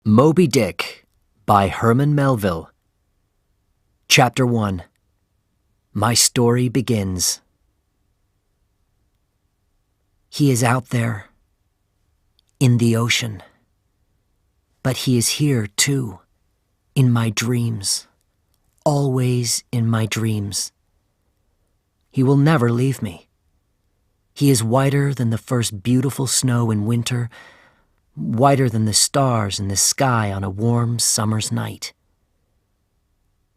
Moby Dick by Herman Melville. Chapter 1. My story begins. He is out there, in the ocean. But he is here, too, in my dreams, always in my dreams. He will never leave me. He is whiter than the first beautiful snow in winter, whiter than the stars in the sky on a warm summer's night.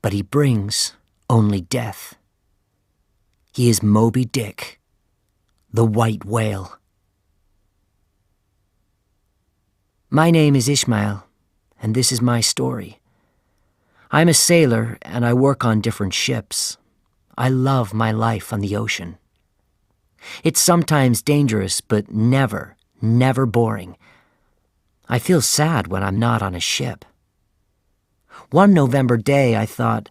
But he brings only death. He is Moby Dick, the white whale. My name is Ishmael, and this is my story. I'm a sailor, and I work on different ships. I love my life on the ocean. It's sometimes dangerous, but never boring. I feel sad when I'm not on a ship. One November day, I thought,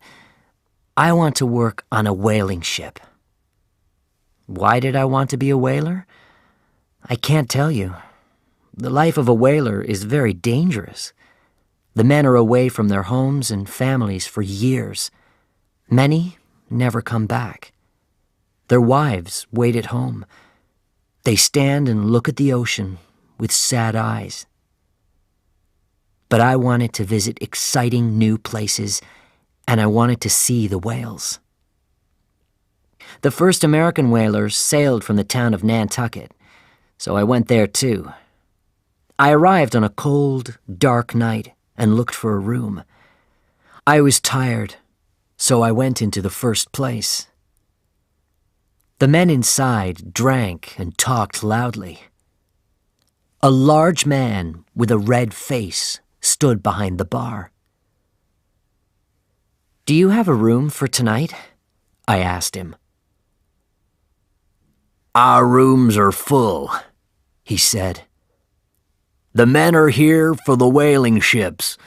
I want to work on a whaling ship. Why did I want to be a whaler? I can't tell you. The life of a whaler is very dangerous. The men are away from their homes and families for years. Many never come back. Their wives wait at home. They stand and look at the ocean with sad eyes. But I wanted to visit exciting new places, and I wanted to see the whales. The first American whalers sailed from the town of Nantucket, so I went there too. I arrived on a cold, dark night and looked for a room. I was tired, so I went into the first place. The men inside drank and talked loudly. A large man with a red face stood behind the bar. "Do you have a room for tonight?" I asked him. "Our rooms are full," he said. "The men are here for the whaling ships.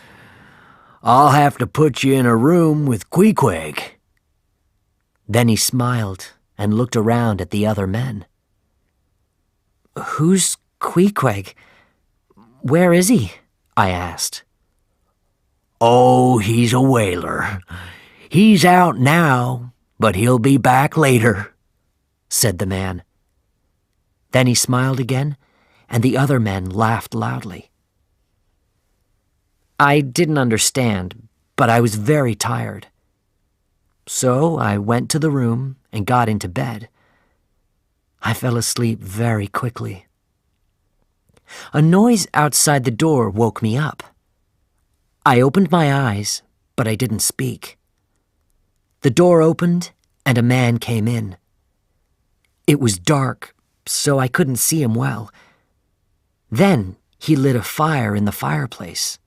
I'll have to put you in a room with Queequeg." Then he smiled and looked around at the other men. "Who's Queequeg? Where is he?" I asked. "Oh, he's a whaler. He's out now, but he'll be back later," said the man. Then he smiled again, and the other men laughed loudly. I didn't understand, but I was very tired. So I went to the room and got into bed. I fell asleep very quickly. A noise outside the door woke me up. I opened my eyes, but I didn't speak. The door opened, and a man came in. It was dark, so I couldn't see him well. Then he lit a fire in the fireplace.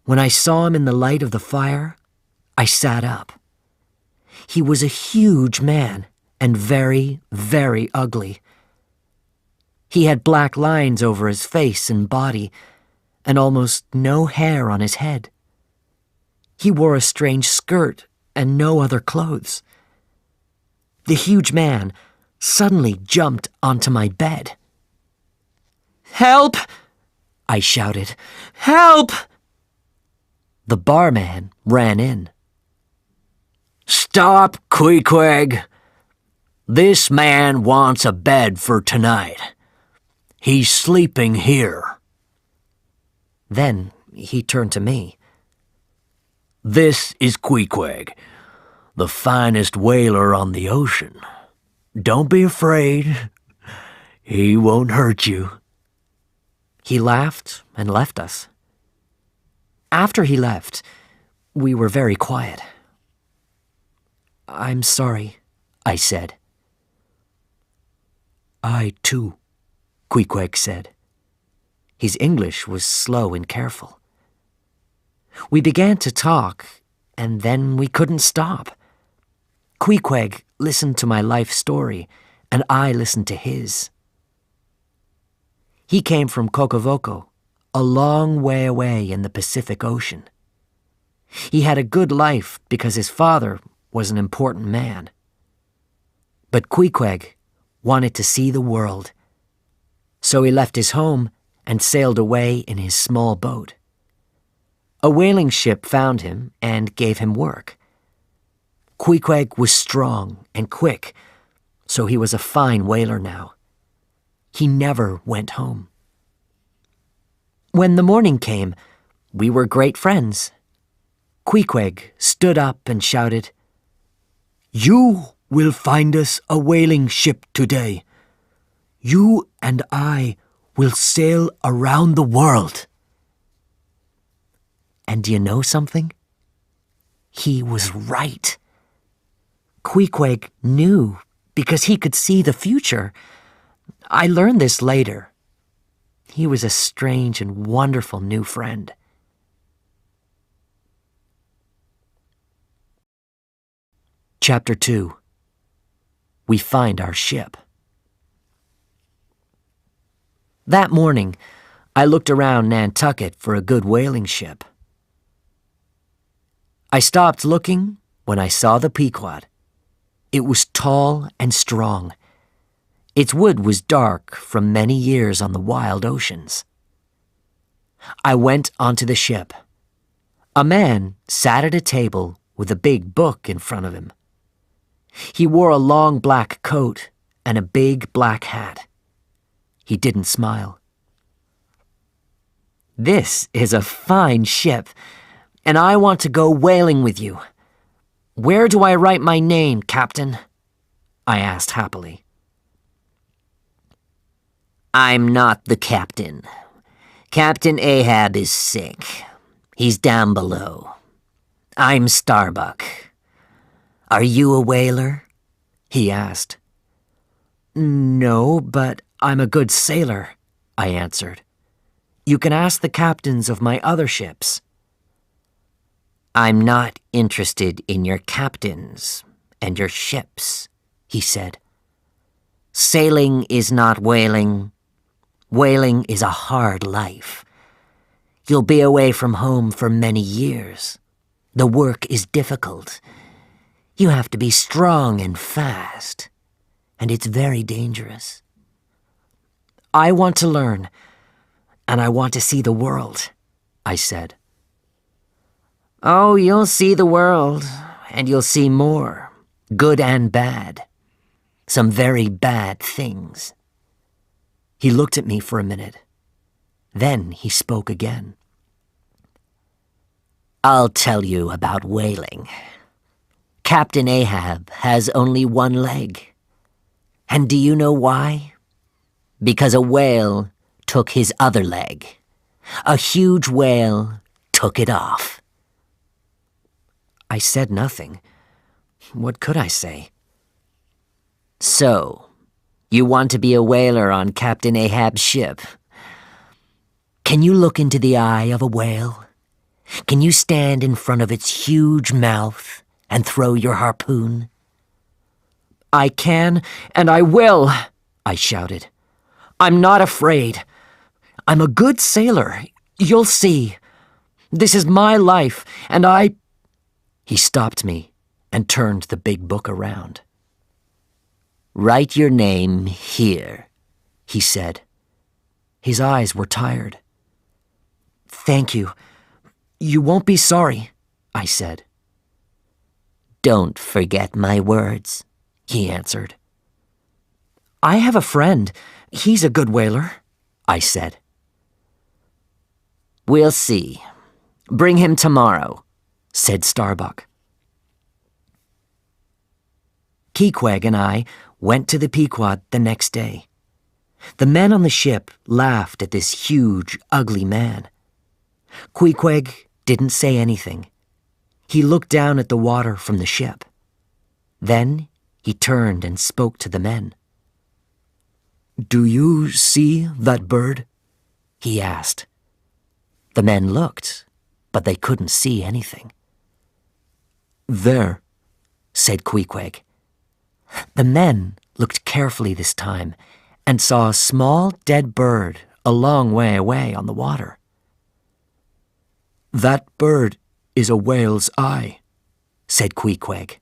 When I saw him in the light of the fire, I sat up. He was a huge man and very, very ugly. He had black lines over his face and body, and almost no hair on his head. He wore a strange skirt and no other clothes. The huge man suddenly jumped onto my bed. "Help!" I shouted. "Help!" The barman ran in. "Stop, Queequeg. This man wants a bed for tonight. He's sleeping here." Then he turned to me. "This is Queequeg, the finest whaler on the ocean. Don't be afraid. He won't hurt you." He laughed and left us. After he left, we were very quiet. "I'm sorry," I said. "I too," Queequeg said. His English was slow and careful. We began to talk, and then we couldn't stop. Queequeg listened to my life story, and I listened to his. He came from Kokovoko, a long way away in the Pacific Ocean. He had a good life because his father was an important man. But Queequeg wanted to see the world, so he left his home and sailed away in his small boat. A whaling ship found him and gave him work. Queequeg was strong and quick, so he was a fine whaler now. He never went home. When the morning came, we were great friends. Queequeg stood up and shouted, "You will find us a whaling ship today. You and I will sail around the world." And do you know something? He was right. Queequeg knew because he could see the future. I learned this later. He was a strange and wonderful new friend. Chapter 2. We Find Our Ship. That morning, I looked around Nantucket for a good whaling ship. I stopped looking when I saw the Pequod. It was tall and strong. Its wood was dark from many years on the wild oceans. I went onto the ship. A man sat at a table with a big book in front of him. He wore a long black coat and a big black hat. He didn't smile. "This is a fine ship, and I want to go whaling with you. Where do I write my name, Captain?" I asked happily. "I'm not the captain. Captain Ahab is sick. He's down below. I'm Starbuck. Are you a whaler?" he asked. "No, but I'm a good sailor," I answered. "You can ask the captains of my other ships." "I'm not interested in your captains and your ships," he said. "Sailing is not whaling. Whaling is a hard life. You'll be away from home for many years. The work is difficult. You have to be strong and fast, and it's very dangerous." "I want to learn, and I want to see the world," I said. "Oh, you'll see the world, and you'll see more, good and bad. Some very bad things." He looked at me for a minute. Then he spoke again. "I'll tell you about whaling. Captain Ahab has only one leg. And do you know why? Because a whale took his other leg. A huge whale took it off." I said nothing. What could I say? "So, you want to be a whaler on Captain Ahab's ship? Can you look into the eye of a whale? Can you stand in front of its huge mouth and throw your harpoon?" "I can, and I will," I shouted. "I'm not afraid. I'm a good sailor. You'll see. This is my life, and I—" He stopped me and turned the big book around. "Write your name here," he said. His eyes were tired. "Thank you. You won't be sorry," I said. "Don't forget my words," he answered. "I have a friend. He's a good whaler," I said. "We'll see. Bring him tomorrow," said Starbuck. Queequeg and I went to the Pequod the next day. The men on the ship laughed at this huge, ugly man. Queequeg didn't say anything. He looked down at the water from the ship. Then he turned and spoke to the men. "Do you see that bird?" he asked. The men looked, but they couldn't see anything. "There," said Queequeg. The men looked carefully this time and saw a small dead bird a long way away on the water. "That bird is a whale's eye," said Queequeg.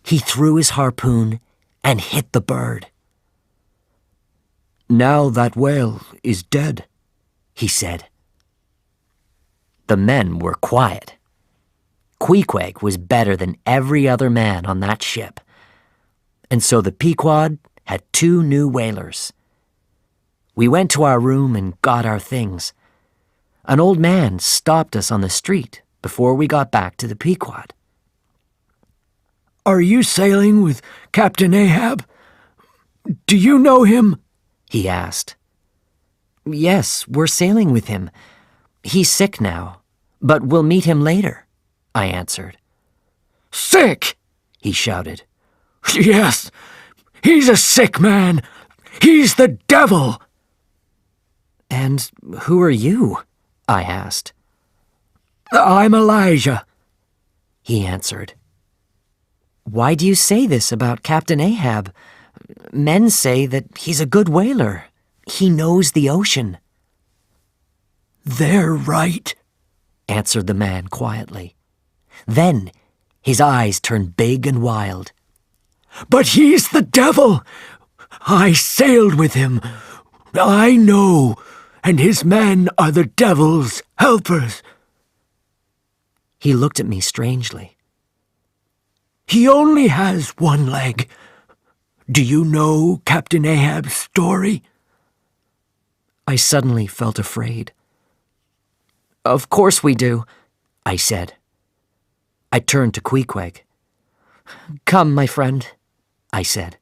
He threw his harpoon and hit the bird. Now that whale is dead," he said. The men were quiet. Queequeg was better than every other man on that ship. And so the Pequod had 2 new whalers. We went to our room and got our things. An old man stopped us on the street before we got back to the Pequod. "Are you sailing with Captain Ahab? Do you know him?" he asked. "Yes, we're sailing with him. He's sick now, but we'll meet him later," I answered. "Sick!" he shouted. "Yes, he's a sick man. He's the devil." "And who are you?" I asked. "I'm Elijah," he answered. "Why do you say this about Captain Ahab? Men say that he's a good whaler. He knows the ocean." "They're right," answered the man quietly. Then his eyes turned big and wild. "But he's the devil. I sailed with him. I know, and his men are the devil's helpers." He looked at me strangely. "He only has 1 leg. Do you know Captain Ahab's story?" I suddenly felt afraid. "Of course we do," I said. I turned to Queequeg. "Come, my friend," I said.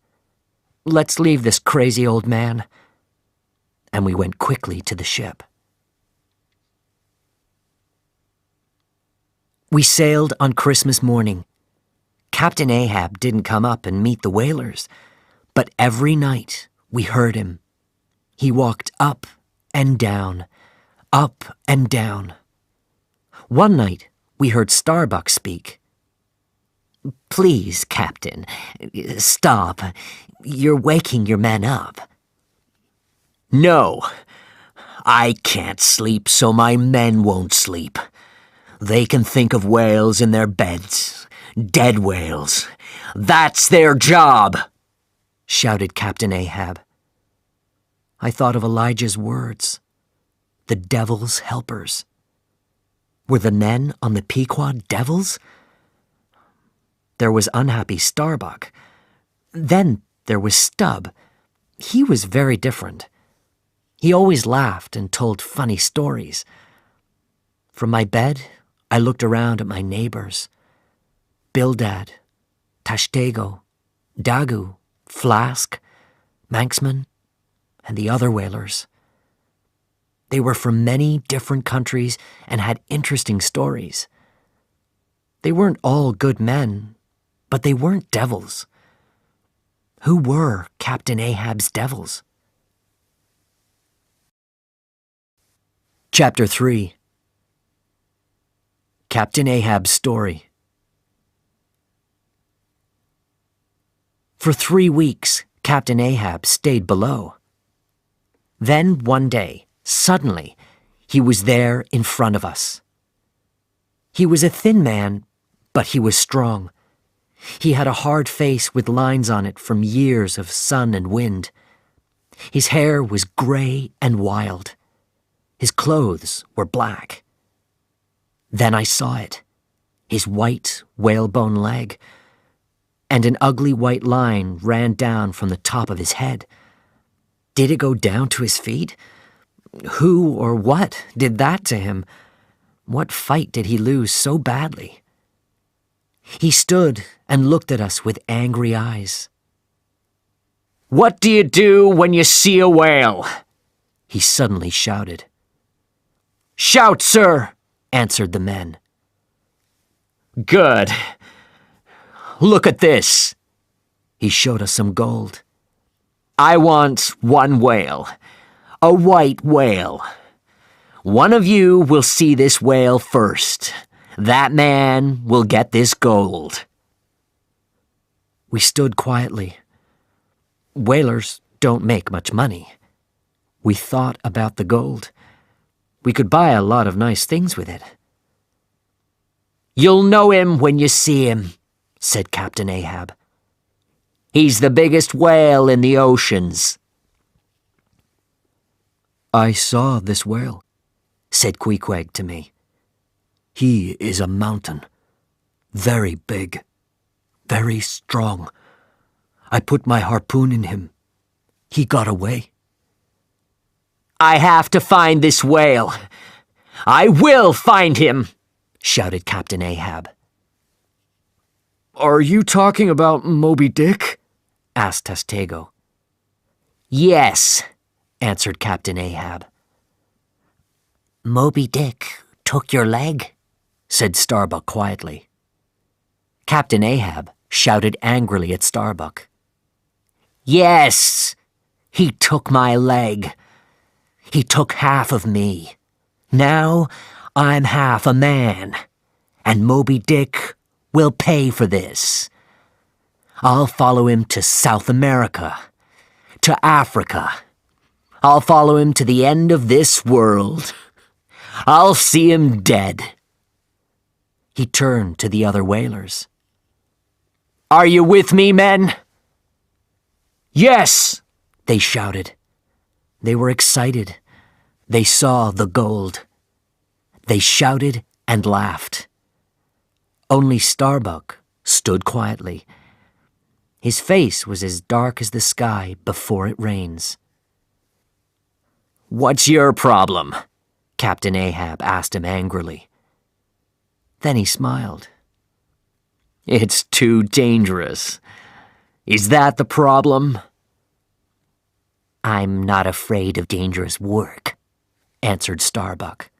"Let's leave this crazy old man." And we went quickly to the ship. We sailed on Christmas morning. Captain Ahab didn't come up and meet the whalers, but every night we heard him. He walked up and down, up and down. One night we heard Starbuck speak. "Please, Captain, stop. You're waking your men up." "No, I can't sleep, so my men won't sleep. They can think of whales in their beds, dead whales. That's their job," shouted Captain Ahab. I thought of Elijah's words. The devil's helpers. Were the men on the Pequod devils? There was unhappy Starbuck. Then there was Stubb. He was very different. He always laughed and told funny stories. From my bed, I looked around at my neighbors. Bildad, Tashtego, Dagu, Flask, Manxman, and the other whalers. They were from many different countries and had interesting stories. They weren't all good men, but they weren't devils. Who were Captain Ahab's devils? Chapter 3. Captain Ahab's Story. For 3 weeks, Captain Ahab stayed below. Then one day, suddenly, he was there in front of us. He was a thin man, but he was strong. He had a hard face with lines on it from years of sun and wind. His hair was gray and wild. His clothes were black. Then I saw it, his white whalebone leg, and an ugly white line ran down from the top of his head. Did it go down to his feet? Who or what did that to him? What fight did he lose so badly? He stood and looked at us with angry eyes. "What do you do when you see a whale?" he suddenly shouted. "Shout, sir," answered the men. "Good. Look at this." He showed us some gold. "I want 1 whale, a white whale. One of you will see this whale first. That man will get this gold." We stood quietly. Whalers don't make much money. We thought about the gold. We could buy a lot of nice things with it. "You'll know him when you see him," said Captain Ahab. "He's the biggest whale in the oceans." "I saw this whale," said Queequeg to me. "He is a mountain, very big, very strong. I put my harpoon in him. He got away." "I have to find this whale. I will find him," shouted Captain Ahab. "Are you talking about Moby Dick?" asked Testego. "Yes," answered Captain Ahab. "Moby Dick took your leg?" said Starbuck quietly. Captain Ahab shouted angrily at Starbuck. "Yes, he took my leg. He took half of me. Now I'm half a man, and Moby Dick will pay for this. I'll follow him to South America, to Africa. I'll follow him to the end of this world. I'll see him dead." He turned to the other whalers. "Are you with me, men?" "Yes," they shouted. They were excited. They saw the gold. They shouted and laughed. Only Starbuck stood quietly. His face was as dark as the sky before it rains. "What's your problem?" Captain Ahab asked him angrily. Then he smiled. "It's too dangerous. Is that the problem?" "I'm not afraid of dangerous work," answered Starbuck.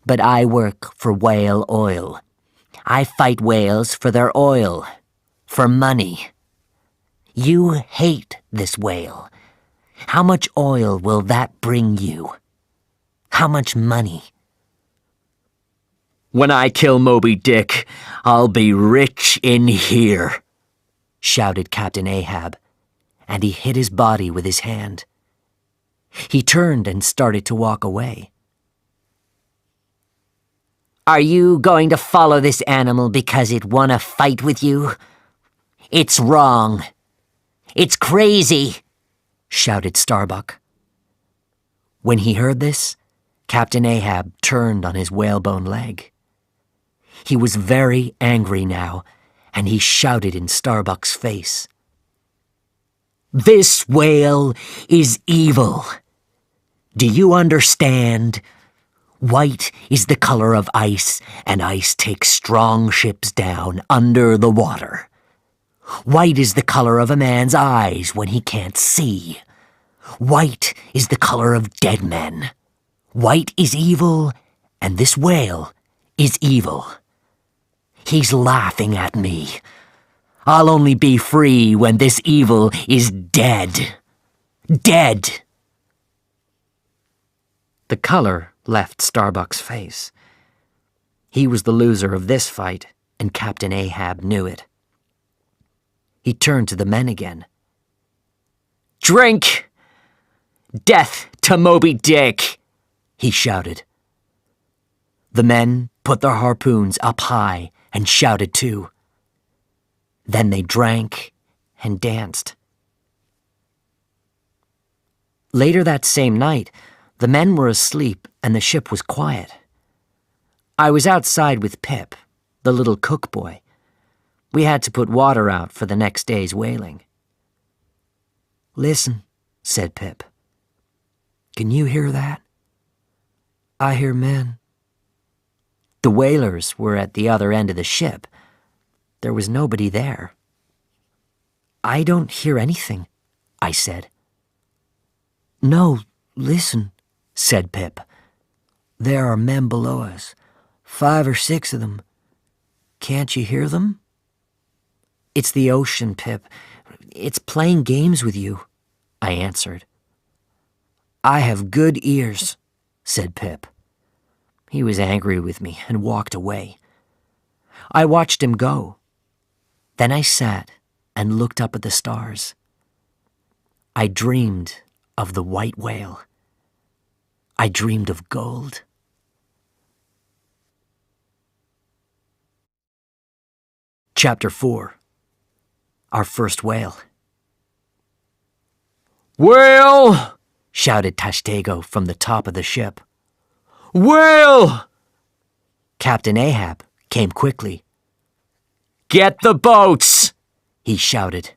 "But I work for whale oil. I fight whales for their oil, for money. You hate this whale. How much oil will that bring you? How much money?" "When I kill Moby Dick, I'll be rich in here," shouted Captain Ahab, and he hit his body with his hand. He turned and started to walk away. "Are you going to follow this animal because it won a fight with you? It's wrong. It's crazy," shouted Starbuck. When he heard this, Captain Ahab turned on his whalebone leg. He was very angry now, and he shouted in Starbuck's face. "This whale is evil. Do you understand? White is the color of ice, and ice takes strong ships down under the water. White is the color of a man's eyes when he can't see. White is the color of dead men. White is evil, and this whale is evil. He's laughing at me. I'll only be free when this evil is dead. Dead." The color left Starbuck's face. He was the loser of this fight, and Captain Ahab knew it. He turned to the men again. "Drink! Death to Moby Dick!" he shouted. The men put their harpoons up high and shouted too. Then they drank and danced. Later that same night, the men were asleep and the ship was quiet. I was outside with Pip, the little cook boy. We had to put water out for the next day's whaling. "Listen," said Pip. "Can you hear that?" "I hear men." The whalers were at the other end of the ship. There was nobody there. "I don't hear anything," I said. "No, listen," said Pip. "There are men below us, 5 or 6 of them. Can't you hear them?" "It's the ocean, Pip. It's playing games with you," I answered. "I have good ears," said Pip. He was angry with me and walked away. I watched him go. Then I sat and looked up at the stars. I dreamed of the white whale. I dreamed of gold. Chapter 4. Our first whale. "Well," shouted Tashtego from the top of the ship. Whale! Captain Ahab came quickly. Get the boats! He shouted.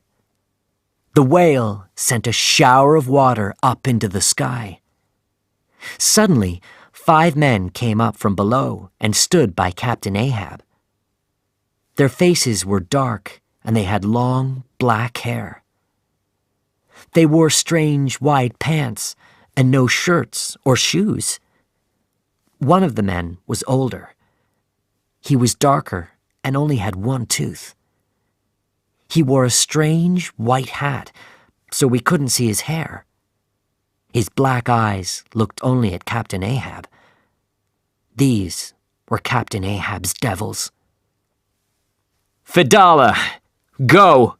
The whale sent a shower of water up into the sky. Suddenly, 5 men came up from below and stood by Captain Ahab. Their faces were dark, and they had long, black hair. They wore strange, wide pants and no shirts or shoes. One of the men was older. He was darker and only had 1 tooth. He wore a strange, white hat, so we couldn't see his hair. His black eyes looked only at Captain Ahab. These were Captain Ahab's devils. Fedallah, go!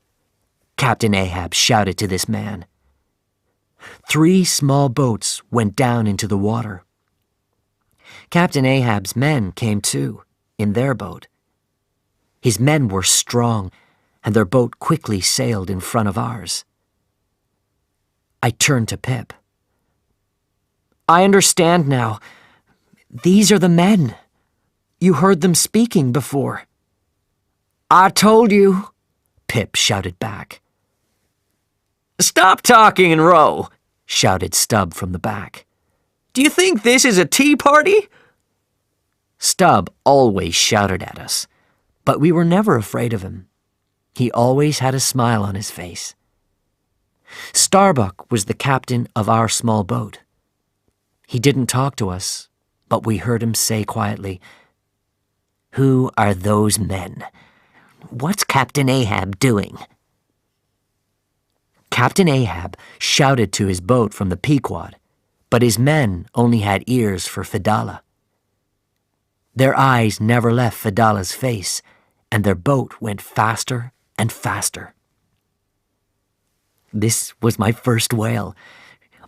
Captain Ahab shouted to this man. 3 small boats went down into the water. Captain Ahab's men came too, in their boat. His men were strong, and their boat quickly sailed in front of ours. I turned to Pip. I understand now. These are the men. You heard them speaking before. I told you, Pip shouted back. Stop talking and row, shouted Stubb from the back. Do you think this is a tea party? Stubb always shouted at us, but we were never afraid of him. He always had a smile on his face. Starbuck was the captain of our small boat. He didn't talk to us, but we heard him say quietly, "Who are those men? What's Captain Ahab doing?" Captain Ahab shouted to his boat from the Pequod, but his men only had ears for Fedallah. Their eyes never left Fedallah's face, and their boat went faster and faster. This was my first whale.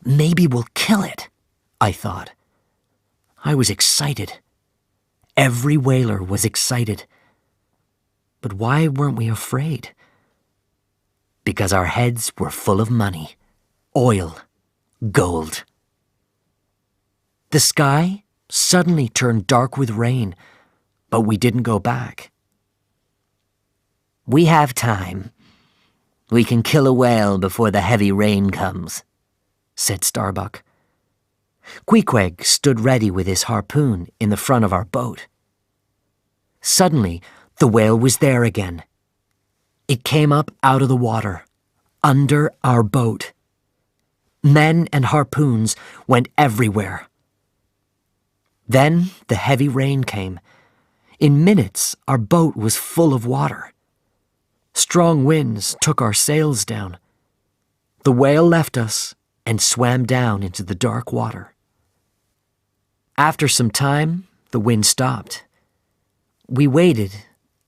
Maybe we'll kill it, I thought. I was excited. Every whaler was excited. But why weren't we afraid? Because our heads were full of money, oil, gold. The sky suddenly turned dark with rain, but we didn't go back. We have time. We can kill a whale before the heavy rain comes, said Starbuck. Queequeg stood ready with his harpoon in the front of our boat. Suddenly, the whale was there again. It came up out of the water, under our boat. Men and harpoons went everywhere. Then the heavy rain came. In minutes, our boat was full of water. Strong winds took our sails down. The whale left us and swam down into the dark water. After some time, the wind stopped. We waited,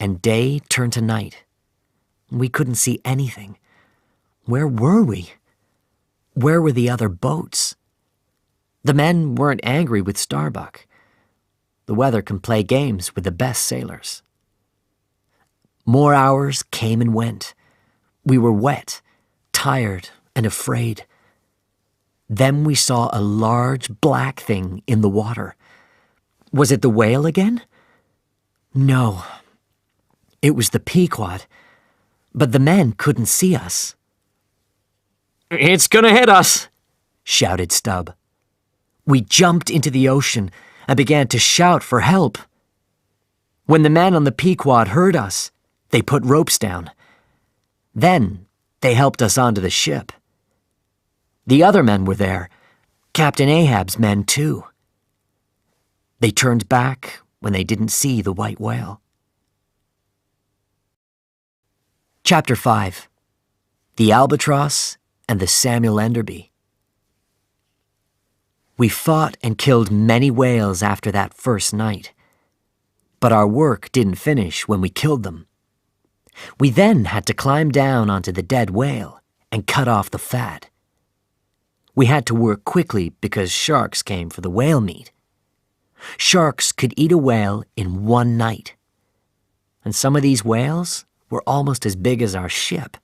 and day turned to night. We couldn't see anything. Where were we? Where were the other boats? The men weren't angry with Starbuck. The weather can play games with the best sailors. More hours came and went. We were wet, tired, and afraid. Then we saw a large black thing in the water. Was it the whale again? No. It was the Pequod, but the men couldn't see us. It's gonna hit us, shouted Stubb. We jumped into the ocean and began to shout for help. When the men on the Pequod heard us, they put ropes down. Then they helped us onto the ship. The other men were there, Captain Ahab's men too. They turned back when they didn't see the white whale. Chapter 5. The Albatross and the Samuel Enderby. We fought and killed many whales after that first night, but our work didn't finish when we killed them. We then had to climb down onto the dead whale and cut off the fat. We had to work quickly because sharks came for the whale meat. Sharks could eat a whale in one night, and some of these whales were almost as big as our ship.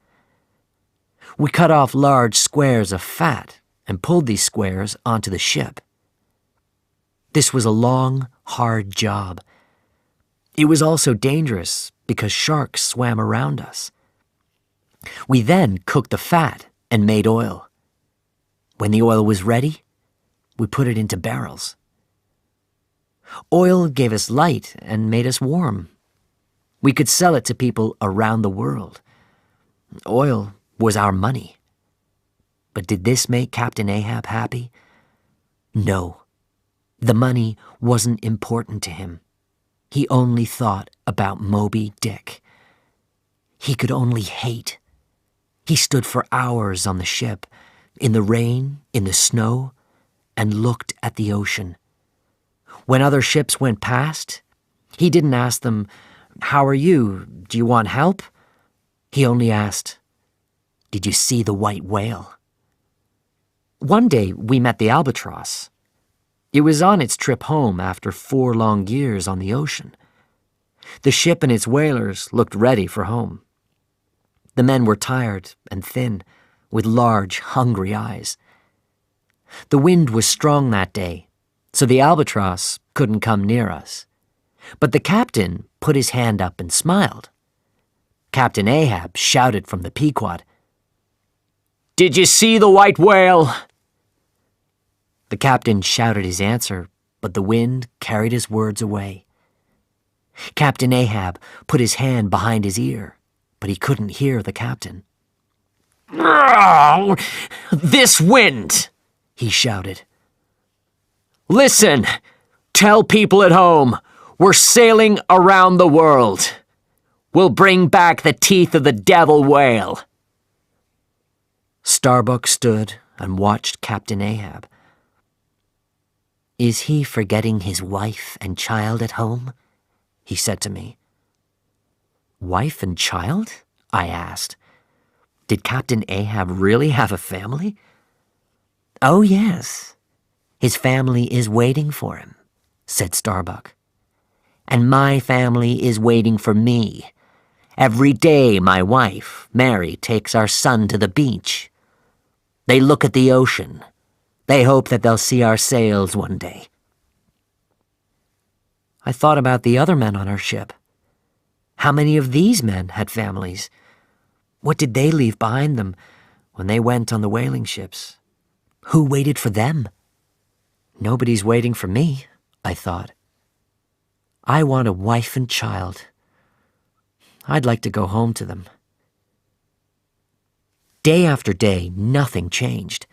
We cut off large squares of fat and pulled these squares onto the ship. This was a long, hard job. It was also dangerous because sharks swam around us. We then cooked the fat and made oil. When the oil was ready, we put it into barrels. Oil gave us light and made us warm. We could sell it to people around the world. Oil was our money. But did this make Captain Ahab happy? No. The money wasn't important to him. He only thought about Moby Dick. He could only hate. He stood for hours on the ship, in the rain, in the snow, and looked at the ocean. When other ships went past, he didn't ask them, "How are you? Do you want help?" He only asked, "Did you see the white whale?" One day we met the albatross. It was on its trip home after 4 long years on the ocean. The ship and its whalers looked ready for home. The men were tired and thin, with large, hungry eyes. The wind was strong that day, so the albatross couldn't come near us. But the captain put his hand up and smiled. Captain Ahab shouted from the Pequod, "Did you see the white whale?" The captain shouted his answer, but the wind carried his words away. Captain Ahab put his hand behind his ear, but he couldn't hear the captain. "Oh, this wind!" he shouted. "Listen, tell people at home, we're sailing around the world. We'll bring back the teeth of the devil whale." Starbuck stood and watched Captain Ahab. "Is he forgetting his wife and child at home?" he said to me. "Wife and child?" I asked. Did Captain Ahab really have a family? "Oh, yes. His family is waiting for him," said Starbuck. "And my family is waiting for me. Every day my wife, Mary, takes our son to the beach. They look at the ocean. They hope that they'll see our sails one day." I thought about the other men on our ship. How many of these men had families? What did they leave behind them when they went on the whaling ships? Who waited for them? Nobody's waiting for me, I thought. I want a wife and child. I'd like to go home to them. Day after day, nothing changed.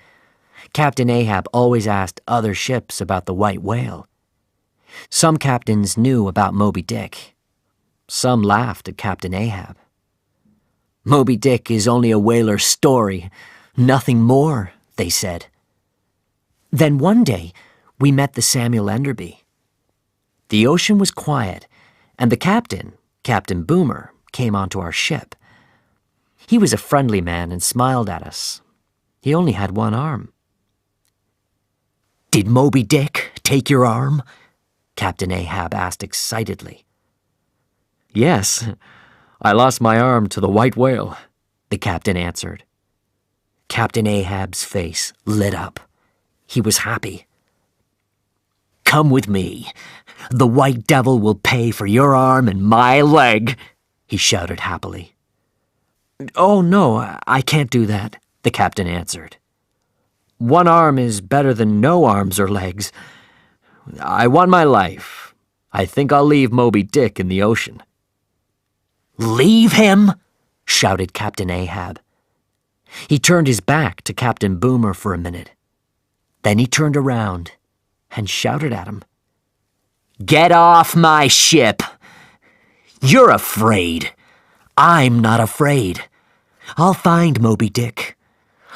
Captain Ahab always asked other ships about the white whale. Some captains knew about Moby Dick. Some laughed at Captain Ahab. "Moby Dick is only a whaler's story, nothing more," they said. Then one day, we met the Samuel Enderby. The ocean was quiet, and the captain, Captain Boomer, came onto our ship. He was a friendly man and smiled at us. He only had one arm. "Did Moby Dick take your arm?" Captain Ahab asked excitedly. "Yes, I lost my arm to the white whale," the captain answered. Captain Ahab's face lit up. He was happy. "Come with me. The white devil will pay for your arm and my leg," he shouted happily. "Oh, no, I can't do that," the captain answered. "One arm is better than no arms or legs. I want my life. I think I'll leave Moby Dick in the ocean." "Leave him?" shouted Captain Ahab. He turned his back to Captain Boomer for a minute. Then he turned around and shouted at him. "Get off my ship! You're afraid. I'm not afraid. I'll find Moby Dick.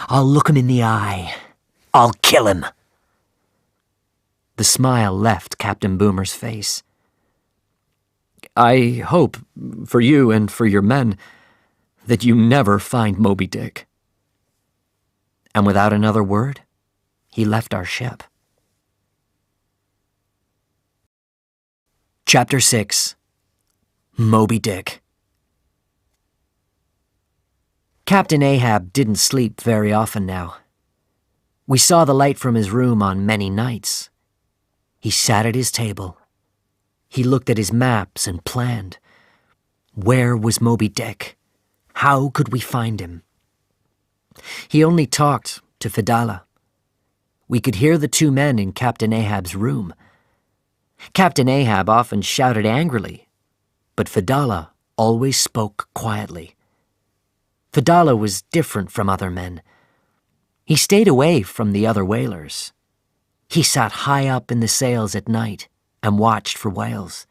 I'll look him in the eye. I'll kill him." The smile left Captain Boomer's face. "I hope, for you and for your men, that you never find Moby Dick." And without another word, he left our ship. Chapter 6. Moby Dick. Captain Ahab didn't sleep very often now. We saw the light from his room on many nights. He sat at his table. He looked at his maps and planned. Where was Moby Dick? How could we find him? He only talked to Fedallah. We could hear the two men in Captain Ahab's room. Captain Ahab often shouted angrily, but Fedallah always spoke quietly. Fedallah was different from other men. He stayed away from the other whalers. He sat high up in the sails at night and watched for whales.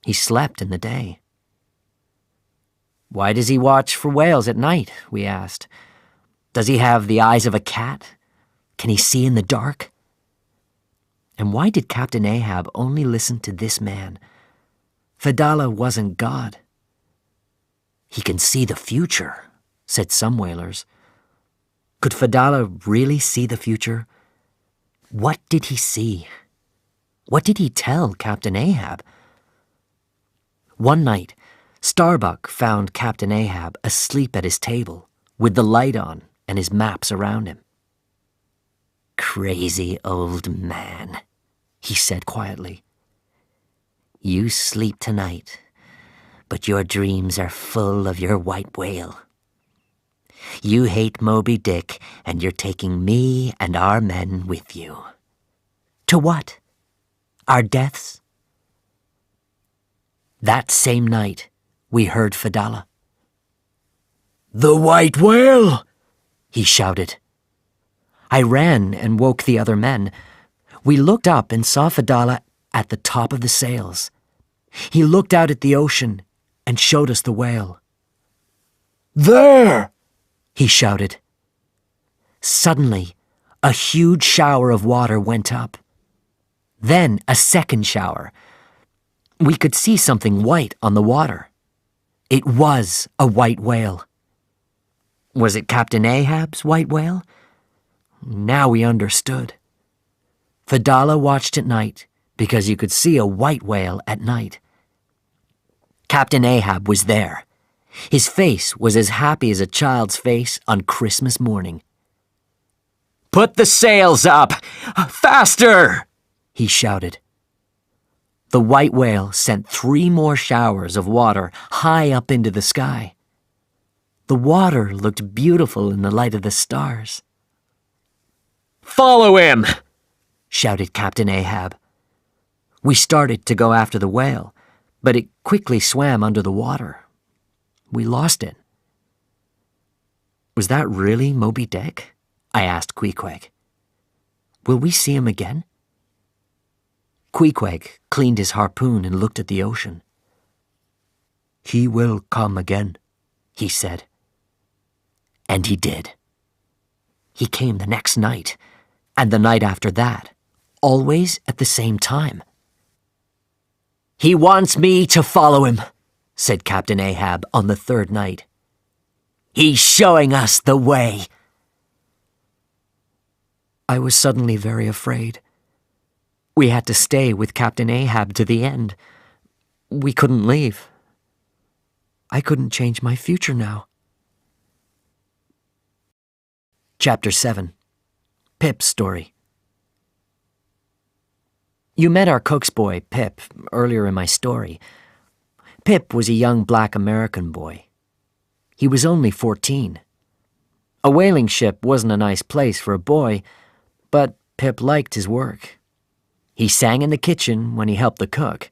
He slept in the day. "Why does he watch for whales at night?" we asked. "Does he have the eyes of a cat? Can he see in the dark?" And why did Captain Ahab only listen to this man? Fedallah wasn't God. "He can see the future," said some whalers. Could Fedallah really see the future? What did he see? What did he tell Captain Ahab? One night, Starbuck found Captain Ahab asleep at his table, with the light on and his maps around him. "Crazy old man," he said quietly. "You sleep tonight, but your dreams are full of your white whale. You hate Moby Dick, and you're taking me and our men with you. To what? Our deaths?" That same night, we heard Fedallah. "The white whale!" he shouted. I ran and woke the other men. We looked up and saw Fedallah at the top of the sails. He looked out at the ocean and showed us the whale. "There!" he shouted. Suddenly, a huge shower of water went up. Then a second shower. We could see something white on the water. It was a white whale. Was it Captain Ahab's white whale? Now we understood. Fedallah watched at night because you could see a white whale at night. Captain Ahab was there. His face was as happy as a child's face on Christmas morning. "Put the sails up! Faster!" he shouted. The white whale sent 3 more showers of water high up into the sky. The water looked beautiful in the light of the stars. "Follow him!" shouted Captain Ahab. We started to go after the whale, but it quickly swam under the water. We lost it. "Was that really Moby Dick?" I asked Queequeg. "Will we see him again?" Queequeg cleaned his harpoon and looked at the ocean. "He will come again," he said. And he did. He came the next night, and the night after that, always at the same time. "He wants me to follow him," said Captain Ahab on the 3rd night. "He's showing us the way." I was suddenly very afraid. We had to stay with Captain Ahab to the end. We couldn't leave. I couldn't change my future now. Chapter 7. Pip's Story. You met our cook's boy, Pip, earlier in my story. Pip was a young black American boy. He was only 14. A whaling ship wasn't a nice place for a boy, but Pip liked his work. He sang in the kitchen when he helped the cook,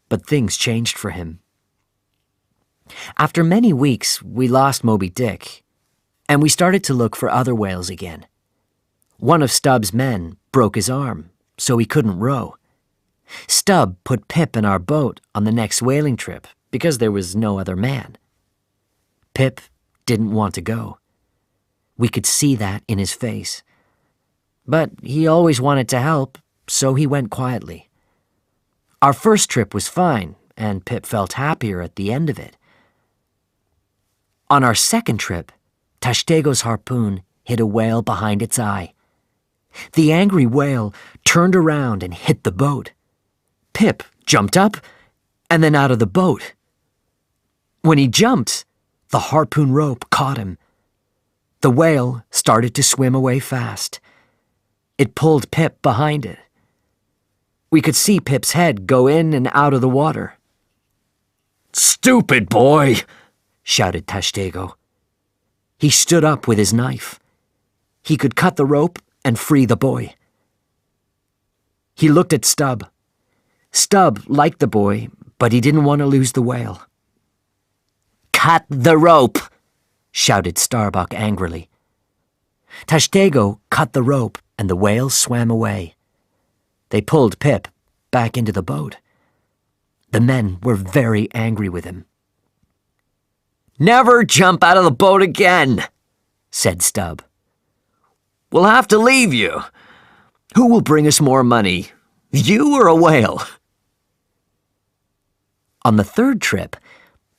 but things changed for him. After many weeks, we lost Moby Dick, and we started to look for other whales again. One of Stubb's men broke his arm, so he couldn't row. Stubb put Pip in our boat on the next whaling trip because there was no other man. Pip didn't want to go. We could see that in his face. But he always wanted to help, so he went quietly. Our first trip was fine, and Pip felt happier at the end of it. On our second trip, Tashtego's harpoon hit a whale behind its eye. The angry whale turned around and hit the boat. Pip jumped up and then out of the boat. When he jumped, the harpoon rope caught him. The whale started to swim away fast. It pulled Pip behind it. We could see Pip's head go in and out of the water. "Stupid boy!" shouted Tashtego. He stood up with his knife. He could cut the rope and free the boy. He looked at Stubb. Stubb liked the boy, but he didn't want to lose the whale. "Cut the rope!" shouted Starbuck angrily. Tashtego cut the rope, and the whale swam away. They pulled Pip back into the boat. The men were very angry with him. "Never jump out of the boat again," said Stubb. "We'll have to leave you. Who will bring us more money, you or a whale?" On the third trip,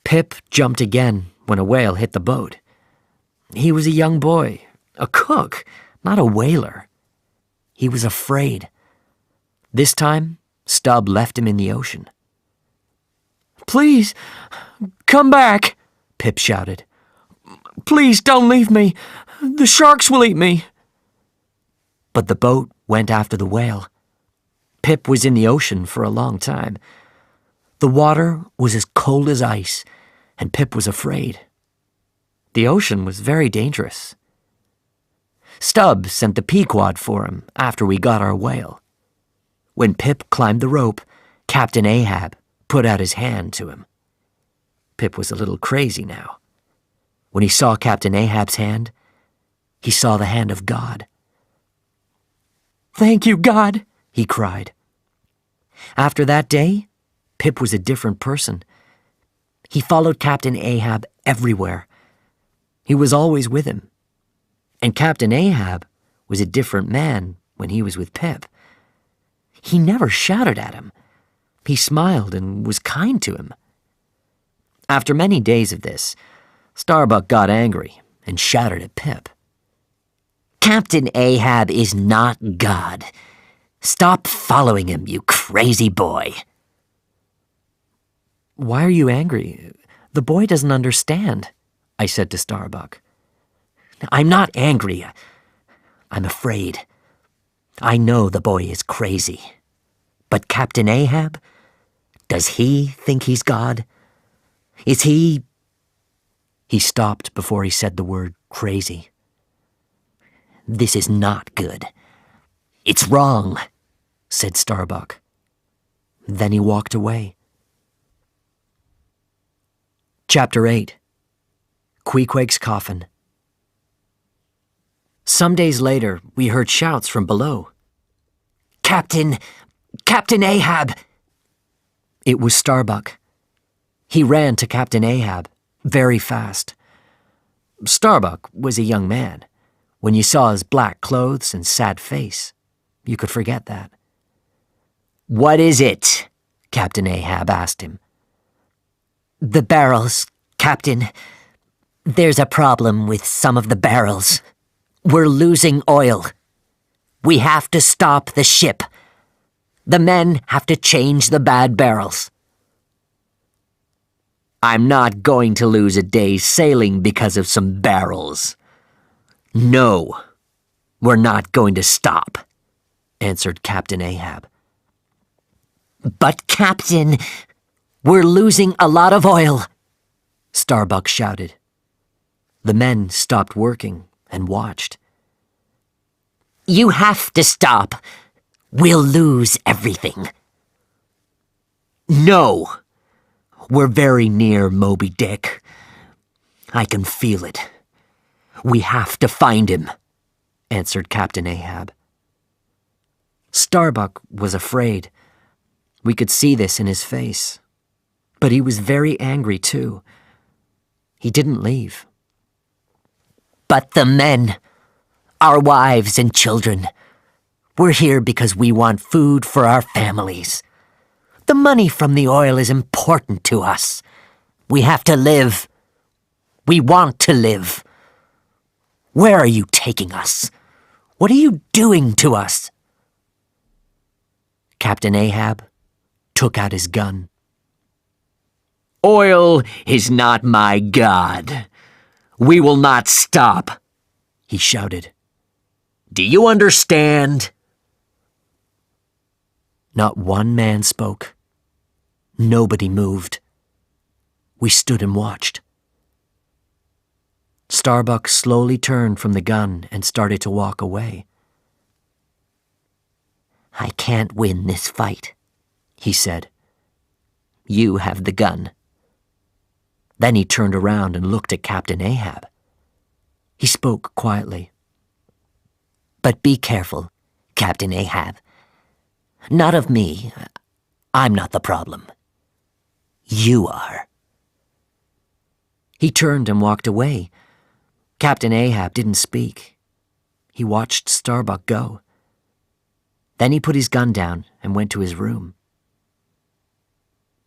Pip jumped again when a whale hit the boat. He was a young boy, a cook, not a whaler. He was afraid. This time, Stubb left him in the ocean. "Please, come back," Pip shouted. "Please don't leave me. The sharks will eat me." But the boat went after the whale. Pip was in the ocean for a long time. The water was as cold as ice, and Pip was afraid. The ocean was very dangerous. Stubb sent the Pequod for him after we got our whale. When Pip climbed the rope, Captain Ahab put out his hand to him. Pip was a little crazy now. When he saw Captain Ahab's hand, he saw the hand of God. "Thank you, God," he cried. After that day, Pip was a different person. He followed Captain Ahab everywhere. He was always with him. And Captain Ahab was a different man when he was with Pip. He never shouted at him. He smiled and was kind to him. After many days of this, Starbuck got angry and shouted at Pip. "Captain Ahab is not God. Stop following him, you crazy boy." "Why are you angry? The boy doesn't understand," I said to Starbuck. "I'm not angry. I'm afraid. I know the boy is crazy. But Captain Ahab, does he think he's God? Is he—" He stopped before he said the word crazy. "This is not good. It's wrong," said Starbuck. Then he walked away. Chapter 8. Queequeg's Coffin. Some days later, we heard shouts from below. Captain Ahab!" It was Starbuck. He ran to Captain Ahab, very fast. Starbuck was a young man. When you saw his black clothes and sad face, you could forget that. "What is it?" Captain Ahab asked him. "The barrels, Captain. There's a problem with some of the barrels. We're losing oil. We have to stop the ship. The men have to change the bad barrels." "I'm not going to lose a day's sailing because of some barrels." "No, we're not going to stop," answered Captain Ahab. "But, Captain, we're losing a lot of oil," Starbuck shouted. The men stopped working and watched. "You have to stop. We'll lose everything." "No, we're very near Moby Dick. I can feel it. We have to find him," answered Captain Ahab. Starbuck was afraid. We could see this in his face. But he was very angry, too. He didn't leave. "But the men, our wives and children, we're here because we want food for our families. The money from the oil is important to us. We have to live. We want to live. Where are you taking us? What are you doing to us?" Captain Ahab took out his gun. "Oil is not my God. We will not stop," he shouted. "Do you understand?" Not one man spoke. Nobody moved. We stood and watched. Starbuck slowly turned from the gun and started to walk away. "I can't win this fight," he said. "You have the gun." Then he turned around and looked at Captain Ahab. He spoke quietly. "But be careful, Captain Ahab. Not of me. I'm not the problem. You are." He turned and walked away. Captain Ahab didn't speak. He watched Starbuck go. Then he put his gun down and went to his room.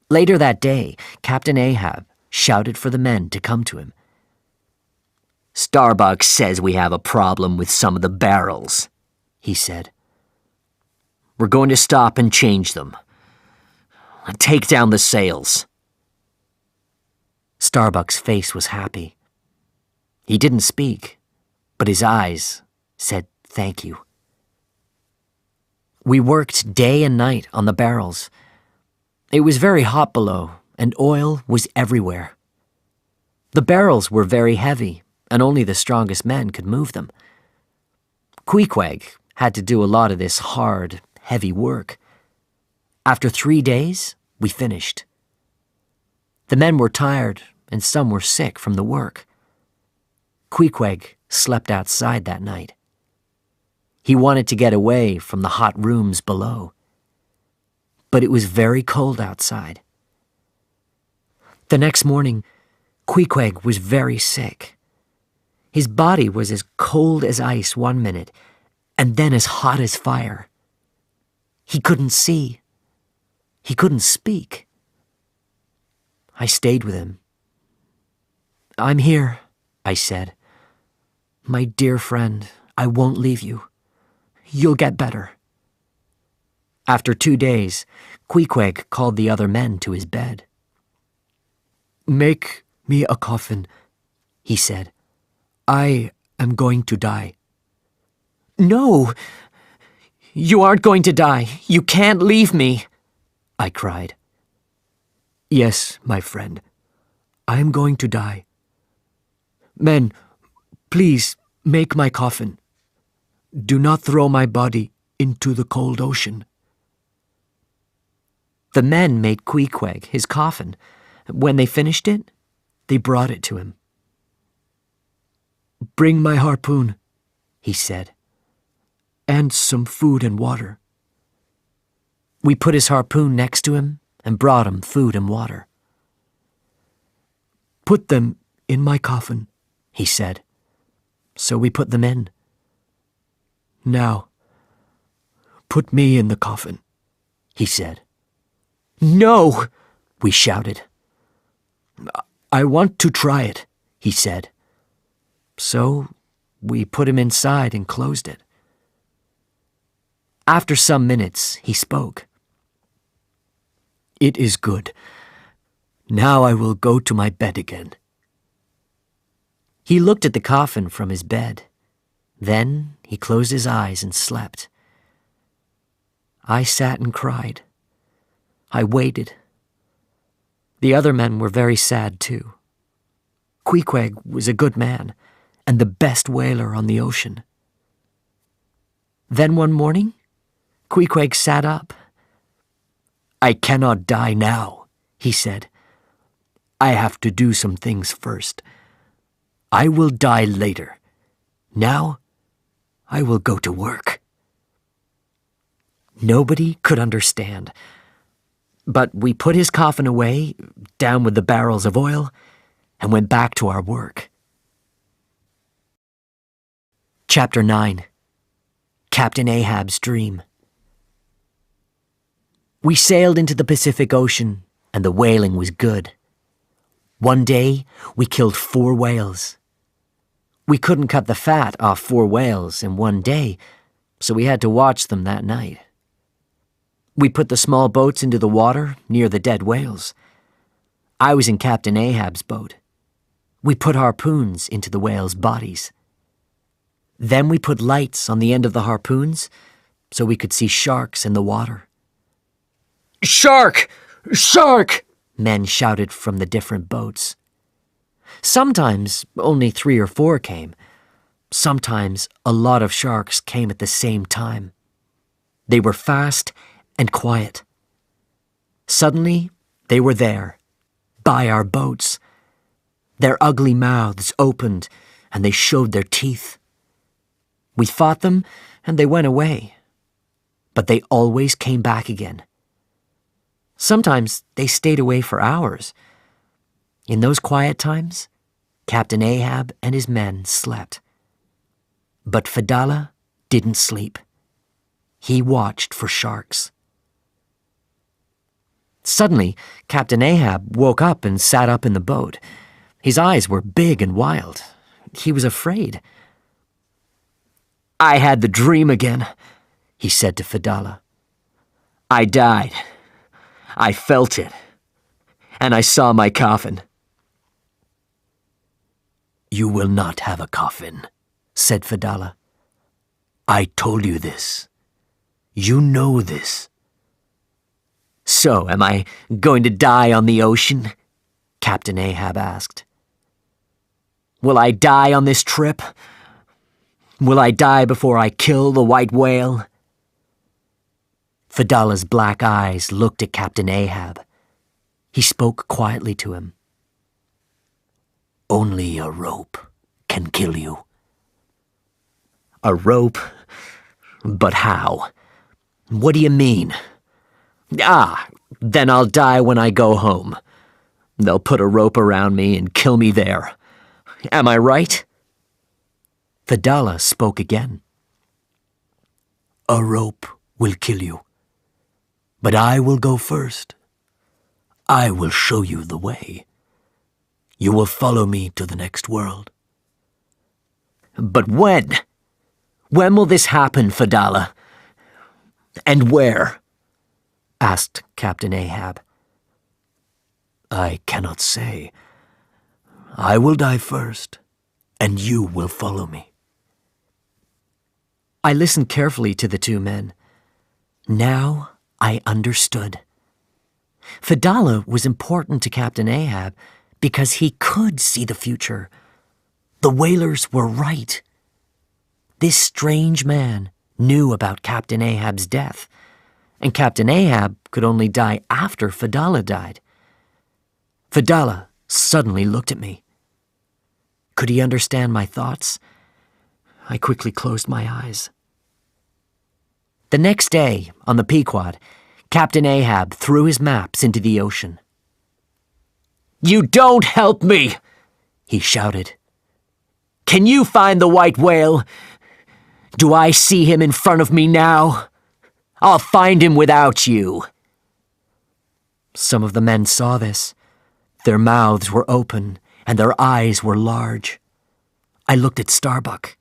Later that day, Captain Ahab shouted for the men to come to him. "Starbuck says we have a problem with some of the barrels," he said. "We're going to stop and change them. Take down the sails." Starbuck's face was happy. He didn't speak, but his eyes said thank you. We worked day and night on the barrels. It was very hot below, and oil was everywhere. The barrels were very heavy, and only the strongest men could move them. Queequeg had to do a lot of this hard, heavy work. After 3 days, we finished. The men were tired, and some were sick from the work. Queequeg slept outside that night. He wanted to get away from the hot rooms below. But it was very cold outside. The next morning, Queequeg was very sick. His body was as cold as ice one minute, and then as hot as fire. He couldn't see. He couldn't speak. I stayed with him. "I'm here," I said. "My dear friend, I won't leave you. You'll get better." After 2 days, Queequeg called the other men to his bed. "Make me a coffin," he said. "I am going to die." "No! You aren't going to die. You can't leave me," I cried. "Yes, my friend. I am going to die. Men, please make my coffin. Do not throw my body into the cold ocean." The men made Queequeg his coffin. When they finished it, they brought it to him. "Bring my harpoon," he said, "and some food and water." We put his harpoon next to him and brought him food and water. "Put them in my coffin," he said. So we put them in. "Now, put me in the coffin," he said. "No!" we shouted. "I want to try it," he said. So we put him inside and closed it. After some minutes, he spoke. "It is good. Now I will go to my bed again." He looked at the coffin from his bed. Then he closed his eyes and slept. I sat and cried. I waited. The other men were very sad too. Queequeg was a good man and the best whaler on the ocean. Then one morning, Queequeg sat up. "I cannot die now," he said. "I have to do some things first. I will die later. Now, I will go to work." Nobody could understand. But we put his coffin away, down with the barrels of oil, and went back to our work. Chapter 9. Captain Ahab's Dream. We sailed into the Pacific Ocean, and the whaling was good. One day, we killed 4 whales. We couldn't cut the fat off 4 whales in one day, so we had to watch them that night. We put the small boats into the water near the dead whales. I was in Captain Ahab's boat. We put harpoons into the whales' bodies. Then we put lights on the end of the harpoons so we could see sharks in the water. Shark! Shark! Men shouted from the different boats. Sometimes only 3 or 4 came. Sometimes a lot of sharks came at the same time. They were fast and quiet. Suddenly, they were there, by our boats. Their ugly mouths opened, and they showed their teeth. We fought them, and they went away. But they always came back again. Sometimes they stayed away for hours. In those quiet times, Captain Ahab and his men slept. But Fedallah didn't sleep. He watched for sharks. Suddenly, Captain Ahab woke up and sat up in the boat. His eyes were big and wild. He was afraid. "I had the dream again," he said to Fedallah. "I died. I felt it. And I saw my coffin." "You will not have a coffin," said Fedallah. "I told you this. You know this." "So, am I going to die on the ocean?" Captain Ahab asked. "Will I die on this trip? Will I die before I kill the white whale?" Fedallah's black eyes looked at Captain Ahab. He spoke quietly to him. "Only a rope can kill you." "A rope? But how? What do you mean?" "Ah, then I'll die when I go home. They'll put a rope around me and kill me there. Am I right?" Fedallah spoke again. "A rope will kill you. But I will go first. I will show you the way. You will follow me to the next world." "But when? When will this happen, Fedallah? And where?" asked Captain Ahab. "I cannot say. I will die first, and you will follow me." I listened carefully to the 2 men. Now I understood. Fedallah was important to Captain Ahab because he could see the future. The whalers were right. This strange man knew about Captain Ahab's death, and Captain Ahab could only die after Fedallah died. Fedallah suddenly looked at me. Could he understand my thoughts? I quickly closed my eyes. The next day, on the Pequod, Captain Ahab threw his maps into the ocean. "You don't help me!" he shouted. "Can you find the white whale? Do I see him in front of me now? I'll find him without you." Some of the men saw this. Their mouths were open and their eyes were large. I looked at Starbuck.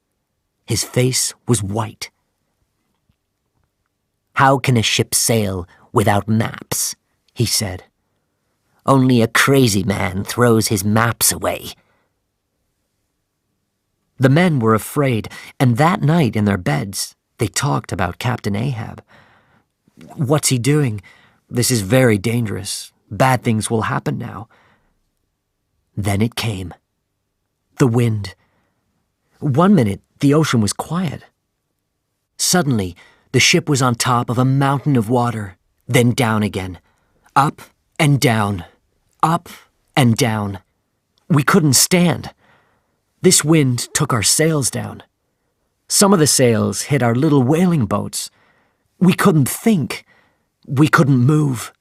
His face was white. "How can a ship sail without maps?" he said. "Only a crazy man throws his maps away." The men were afraid, and that night in their beds, they talked about Captain Ahab. "What's he doing? This is very dangerous. Bad things will happen now." Then it came. The wind. 1 minute, the ocean was quiet. Suddenly, the ship was on top of a mountain of water, then down again. Up and down. Up and down. We couldn't stand. This wind took our sails down. Some of the sails hit our little whaling boats. We couldn't think. We couldn't move.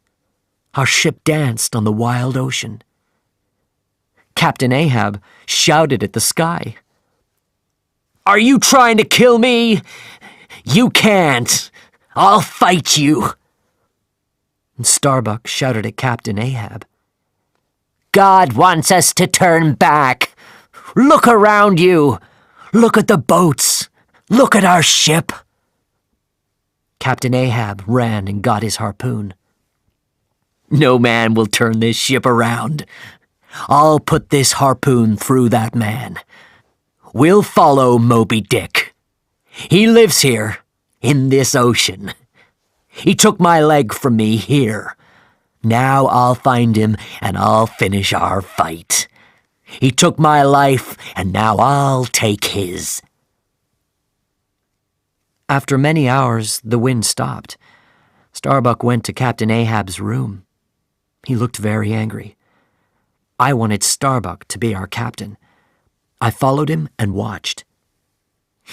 Our ship danced on the wild ocean. Captain Ahab shouted at the sky. "Are you trying to kill me? You can't. I'll fight you." And Starbuck shouted at Captain Ahab. "God wants us to turn back. Look around you. Look at the boats. Look at our ship." Captain Ahab ran and got his harpoon. "No man will turn this ship around. I'll put this harpoon through that man. We'll follow Moby Dick." He lives here, in this ocean. He took my leg from me here. Now I'll find him and I'll finish our fight. He took my life and now I'll take his." After many hours, the wind stopped. Starbuck went to Captain Ahab's room. He looked very angry. I wanted Starbuck to be our captain. I followed him and watched.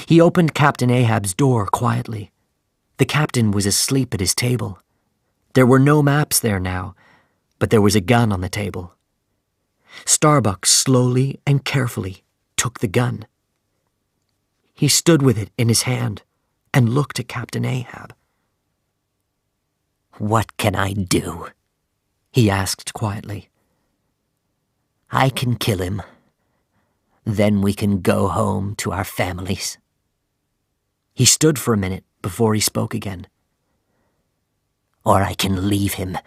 He opened Captain Ahab's door quietly. The captain was asleep at his table. There were no maps there now, but there was a gun on the table. Starbuck slowly and carefully took the gun. He stood with it in his hand and looked at Captain Ahab. "What can I do?" he asked quietly. "I can kill him. Then we can go home to our families." He stood for a minute before he spoke again. "Or I can leave him.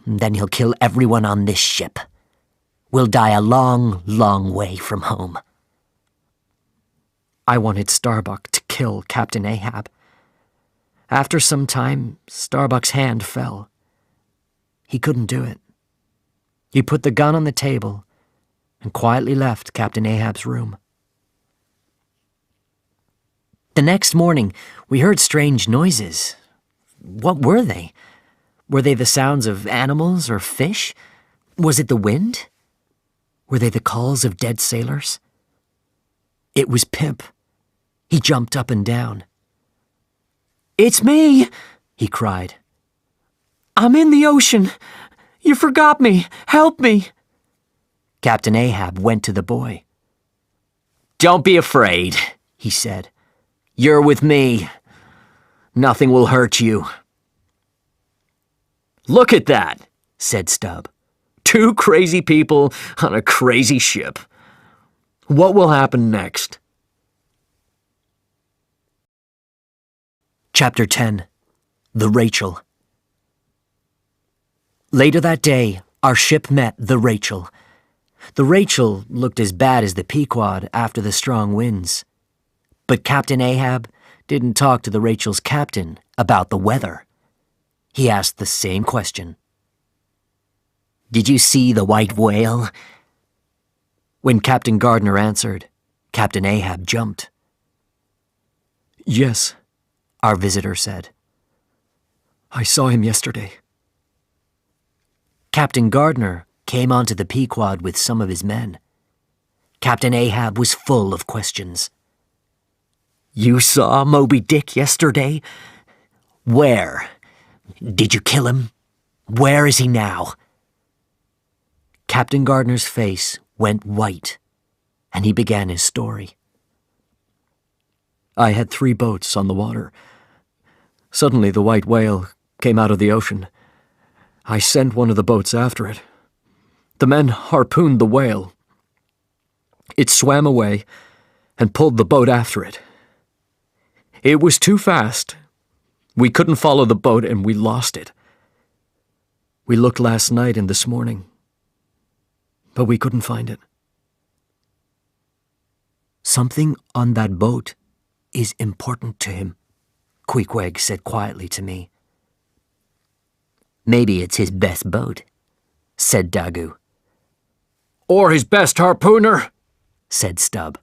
Then he'll kill everyone on this ship. We'll die a long, long way from home." I wanted Starbuck to kill Captain Ahab. After some time, Starbuck's hand fell. He couldn't do it. He put the gun on the table and quietly left Captain Ahab's room. The next morning, we heard strange noises. What were they? Were they the sounds of animals or fish? Was it the wind? Were they the calls of dead sailors? It was Pimp. He jumped up and down. "It's me!" he cried. "I'm in the ocean. You forgot me. Help me!" Captain Ahab went to the boy. "Don't be afraid," he said. "You're with me. Nothing will hurt you." "Look at that," said Stubb. "Two crazy people on a crazy ship. What will happen next?" Chapter 10. The Rachel. Later that day, our ship met the Rachel. The Rachel looked as bad as the Pequod after the strong winds. But Captain Ahab didn't talk to the Rachel's captain about the weather. He asked the same question. "Did you see the white whale?" When Captain Gardner answered, Captain Ahab jumped. "Yes," our visitor said. "I saw him yesterday." Captain Gardner came onto the Pequod with some of his men. Captain Ahab was full of questions. "You saw Moby Dick yesterday? Where? Did you kill him? Where is he now?" Captain Gardner's face went white, and he began his story. "I had 3 boats on the water. Suddenly the white whale came out of the ocean. I sent one of the boats after it. The men harpooned the whale. It swam away and pulled the boat after it. It was too fast. We couldn't follow the boat and we lost it. We looked last night and this morning, but we couldn't find it." "Something on that boat is important to him," Queequeg said quietly to me. "Maybe it's his best boat," said Dagu. "Or his best harpooner," said Stubb.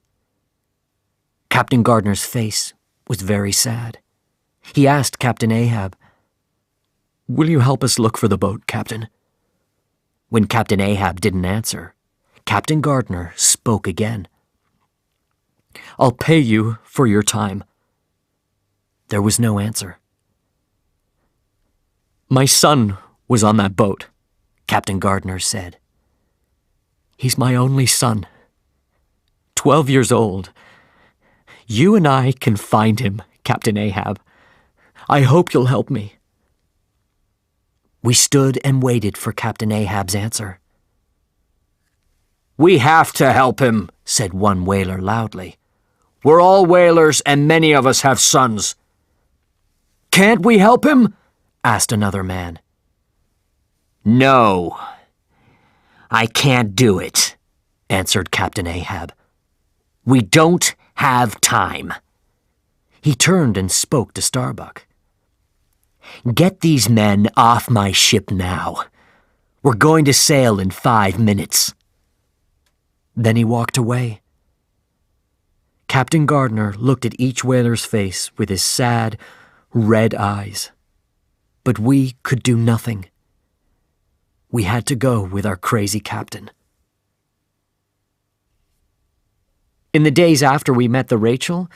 Captain Gardner's face was very sad. He asked Captain Ahab, "Will you help us look for the boat, Captain?" When Captain Ahab didn't answer, Captain Gardner spoke again. "I'll pay you for your time." There was no answer. "My son was on that boat," Captain Gardner said. "He's my only son. 12 years old. You and I can find him, Captain Ahab. I hope you'll help me." We stood and waited for Captain Ahab's answer. "We have to help him," said one whaler loudly. "We're all whalers and many of us have sons." "Can't we help him?" asked another man. "No, I can't do it," answered Captain Ahab. "We don't have time. He turned and spoke to Starbuck. "Get these men off my ship now. We're going to sail in 5 minutes." Then he walked away. Captain Gardner looked at each whaler's face with his sad, red eyes. But we could do nothing. We had to go with our crazy captain. In the days after we met the Rachel,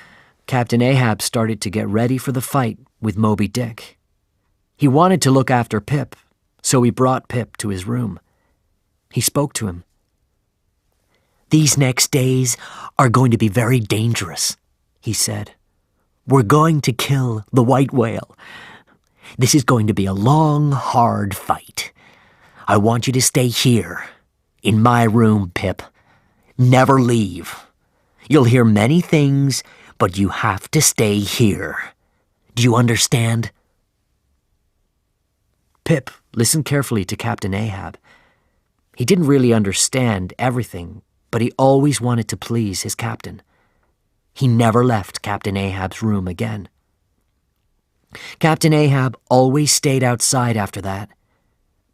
Captain Ahab started to get ready for the fight with Moby Dick. He wanted to look after Pip, so he brought Pip to his room. He spoke to him. "These next days are going to be very dangerous," he said. "We're going to kill the white whale. This is going to be a long, hard fight. I want you to stay here, in my room, Pip. Never leave. You'll hear many things, but you have to stay here. Do you understand?" Pip listened carefully to Captain Ahab. He didn't really understand everything, but he always wanted to please his captain. He never left Captain Ahab's room again. Captain Ahab always stayed outside after that.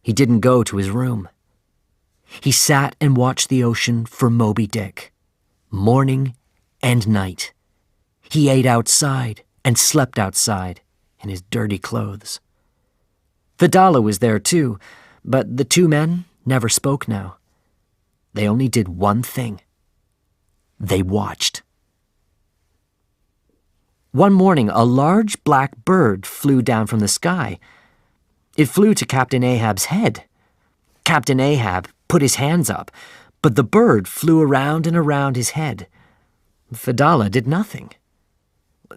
He didn't go to his room. He sat and watched the ocean for Moby Dick, morning and night. He ate outside and slept outside in his dirty clothes. Fedallah was there too, but the two men never spoke now. They only did one thing. They watched. One morning, a large black bird flew down from the sky. It flew to Captain Ahab's head. Captain Ahab put his hands up, but the bird flew around and around his head. Fedallah did nothing.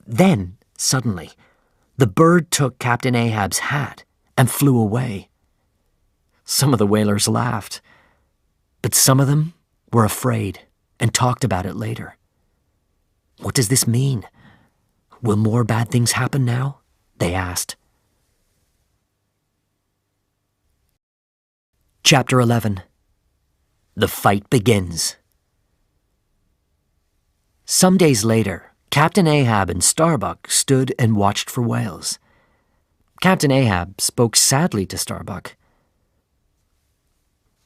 Then, suddenly, the bird took Captain Ahab's hat and flew away. Some of the whalers laughed, but some of them were afraid and talked about it later. "What does this mean? Will more bad things happen now?" they asked. Chapter 11. The Fight Begins. Some days later, Captain Ahab and Starbuck stood and watched for whales. Captain Ahab spoke sadly to Starbuck.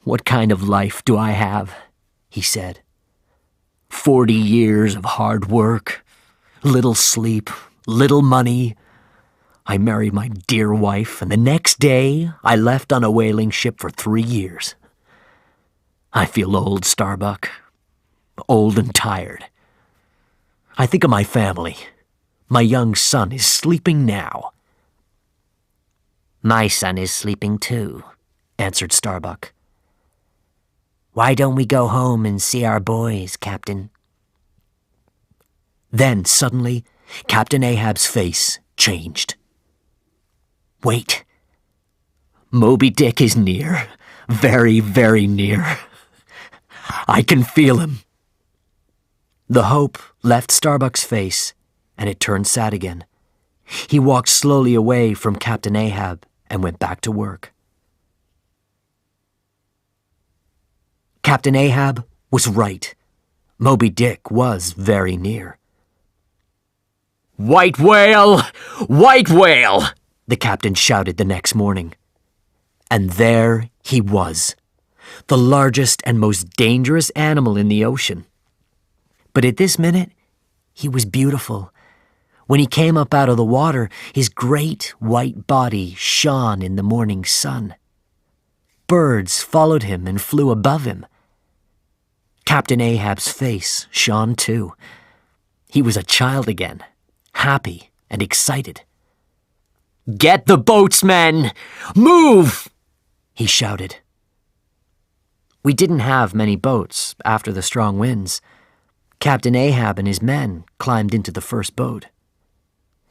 "What kind of life do I have?" he said. 40 years of hard work, little sleep, little money. I married my dear wife, and the next day I left on a whaling ship for 3 years. I feel old, Starbuck. Old and tired. I think of my family. My young son is sleeping now." "My son is sleeping too," answered Starbuck. "Why don't we go home and see our boys, Captain?" Then, suddenly, Captain Ahab's face changed. "Wait. Moby Dick is near. Very, very near. I can feel him." The hope left Starbuck's face, and it turned sad again. He walked slowly away from Captain Ahab and went back to work. Captain Ahab was right. Moby Dick was very near. "White whale! White whale!" the captain shouted the next morning. And there he was, the largest and most dangerous animal in the ocean. But at this minute, he was beautiful. When he came up out of the water, his great white body shone in the morning sun. Birds followed him and flew above him. Captain Ahab's face shone too. He was a child again, happy and excited. "Get the boats, men! Move!" he shouted. We didn't have many boats after the strong winds. Captain Ahab and his men climbed into the first boat.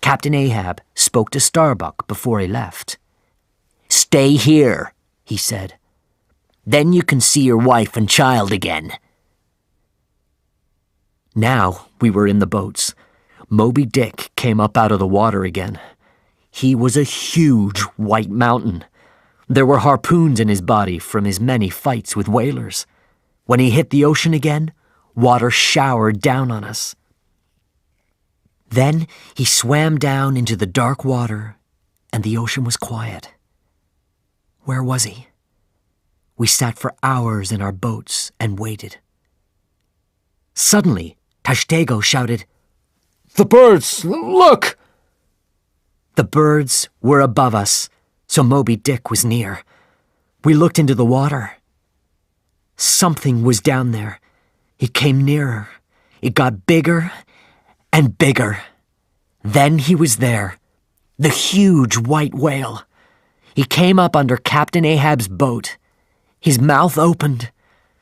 Captain Ahab spoke to Starbuck before he left. "Stay here," he said. "Then you can see your wife and child again." Now we were in the boats. Moby Dick came up out of the water again. He was a huge white mountain. There were harpoons in his body from his many fights with whalers. When he hit the ocean again, water showered down on us. Then he swam down into the dark water, and the ocean was quiet. Where was he? We sat for hours in our boats and waited. Suddenly, Tashtego shouted, "The birds! Look!" The birds were above us, so Moby Dick was near. We looked into the water. Something was down there. It came nearer. It got bigger and bigger. Then he was there, the huge white whale. He came up under Captain Ahab's boat. His mouth opened.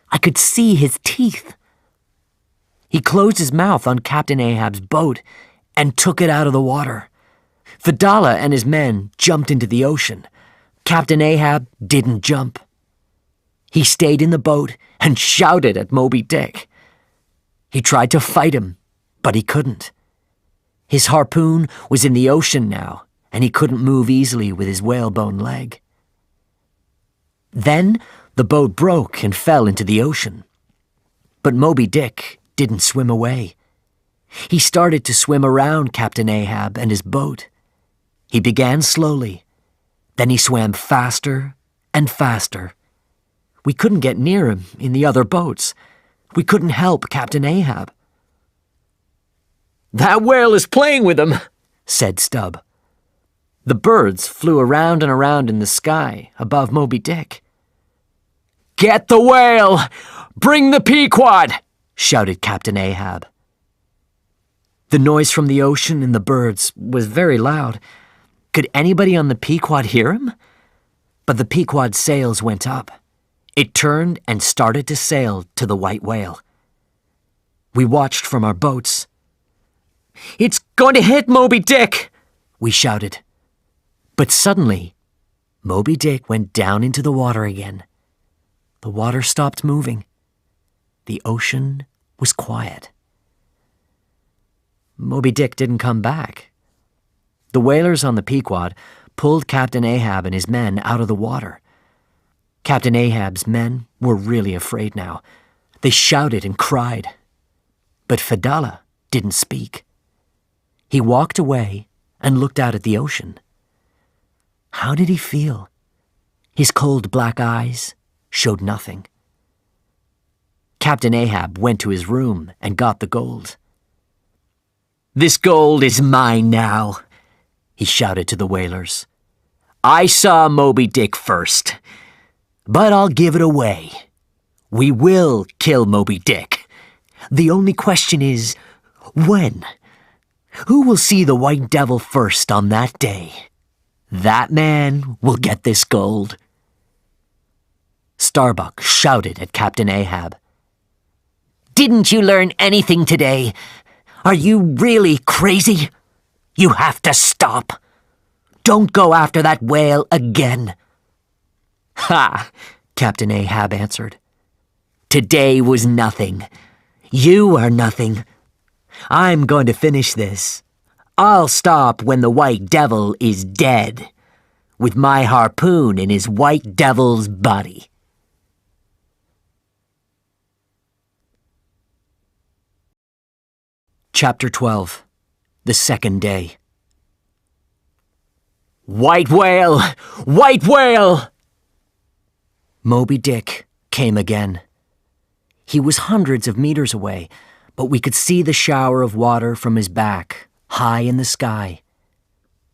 I could see his teeth. He closed his mouth on Captain Ahab's boat and took it out of the water. Fedallah and his men jumped into the ocean. Captain Ahab didn't jump. He stayed in the boat and shouted at Moby Dick. He tried to fight him, but he couldn't. His harpoon was in the ocean now, and he couldn't move easily with his whalebone leg. Then the boat broke and fell into the ocean. But Moby Dick didn't swim away. He started to swim around Captain Ahab and his boat. He began slowly. Then he swam faster and faster. We couldn't get near him in the other boats. We couldn't help Captain Ahab. "That whale is playing with him," said Stubb. The birds flew around and around in the sky above Moby Dick. "Get the whale! Bring the Pequod!" shouted Captain Ahab. The noise from the ocean and the birds was very loud. Could anybody on the Pequod hear him? But the Pequod's sails went up. It turned and started to sail to the white whale. We watched from our boats. "It's going to hit Moby Dick!" we shouted. But suddenly, Moby Dick went down into the water again. The water stopped moving. The ocean was quiet. Moby Dick didn't come back. The whalers on the Pequod pulled Captain Ahab and his men out of the water. Captain Ahab's men were really afraid now. They shouted and cried. But Fedallah didn't speak. He walked away and looked out at the ocean. How did he feel? His cold black eyes showed nothing. Captain Ahab went to his room and got the gold. "This gold is mine now," he shouted to the whalers. "I saw Moby Dick first, but I'll give it away. We will kill Moby Dick. The only question is, when? Who will see the White Devil first on that day? That man will get this gold." Starbuck shouted at Captain Ahab. "Didn't you learn anything today? Are you really crazy? You have to stop. Don't go after that whale again." "Ha!" Captain Ahab answered. "Today was nothing. You are nothing. I'm going to finish this. I'll stop when the White Devil is dead, with my harpoon in his White Devil's body." Chapter 12. The Second Day. "White whale! White whale!" Moby Dick came again. He was hundreds of meters away, but we could see the shower of water from his back, high in the sky.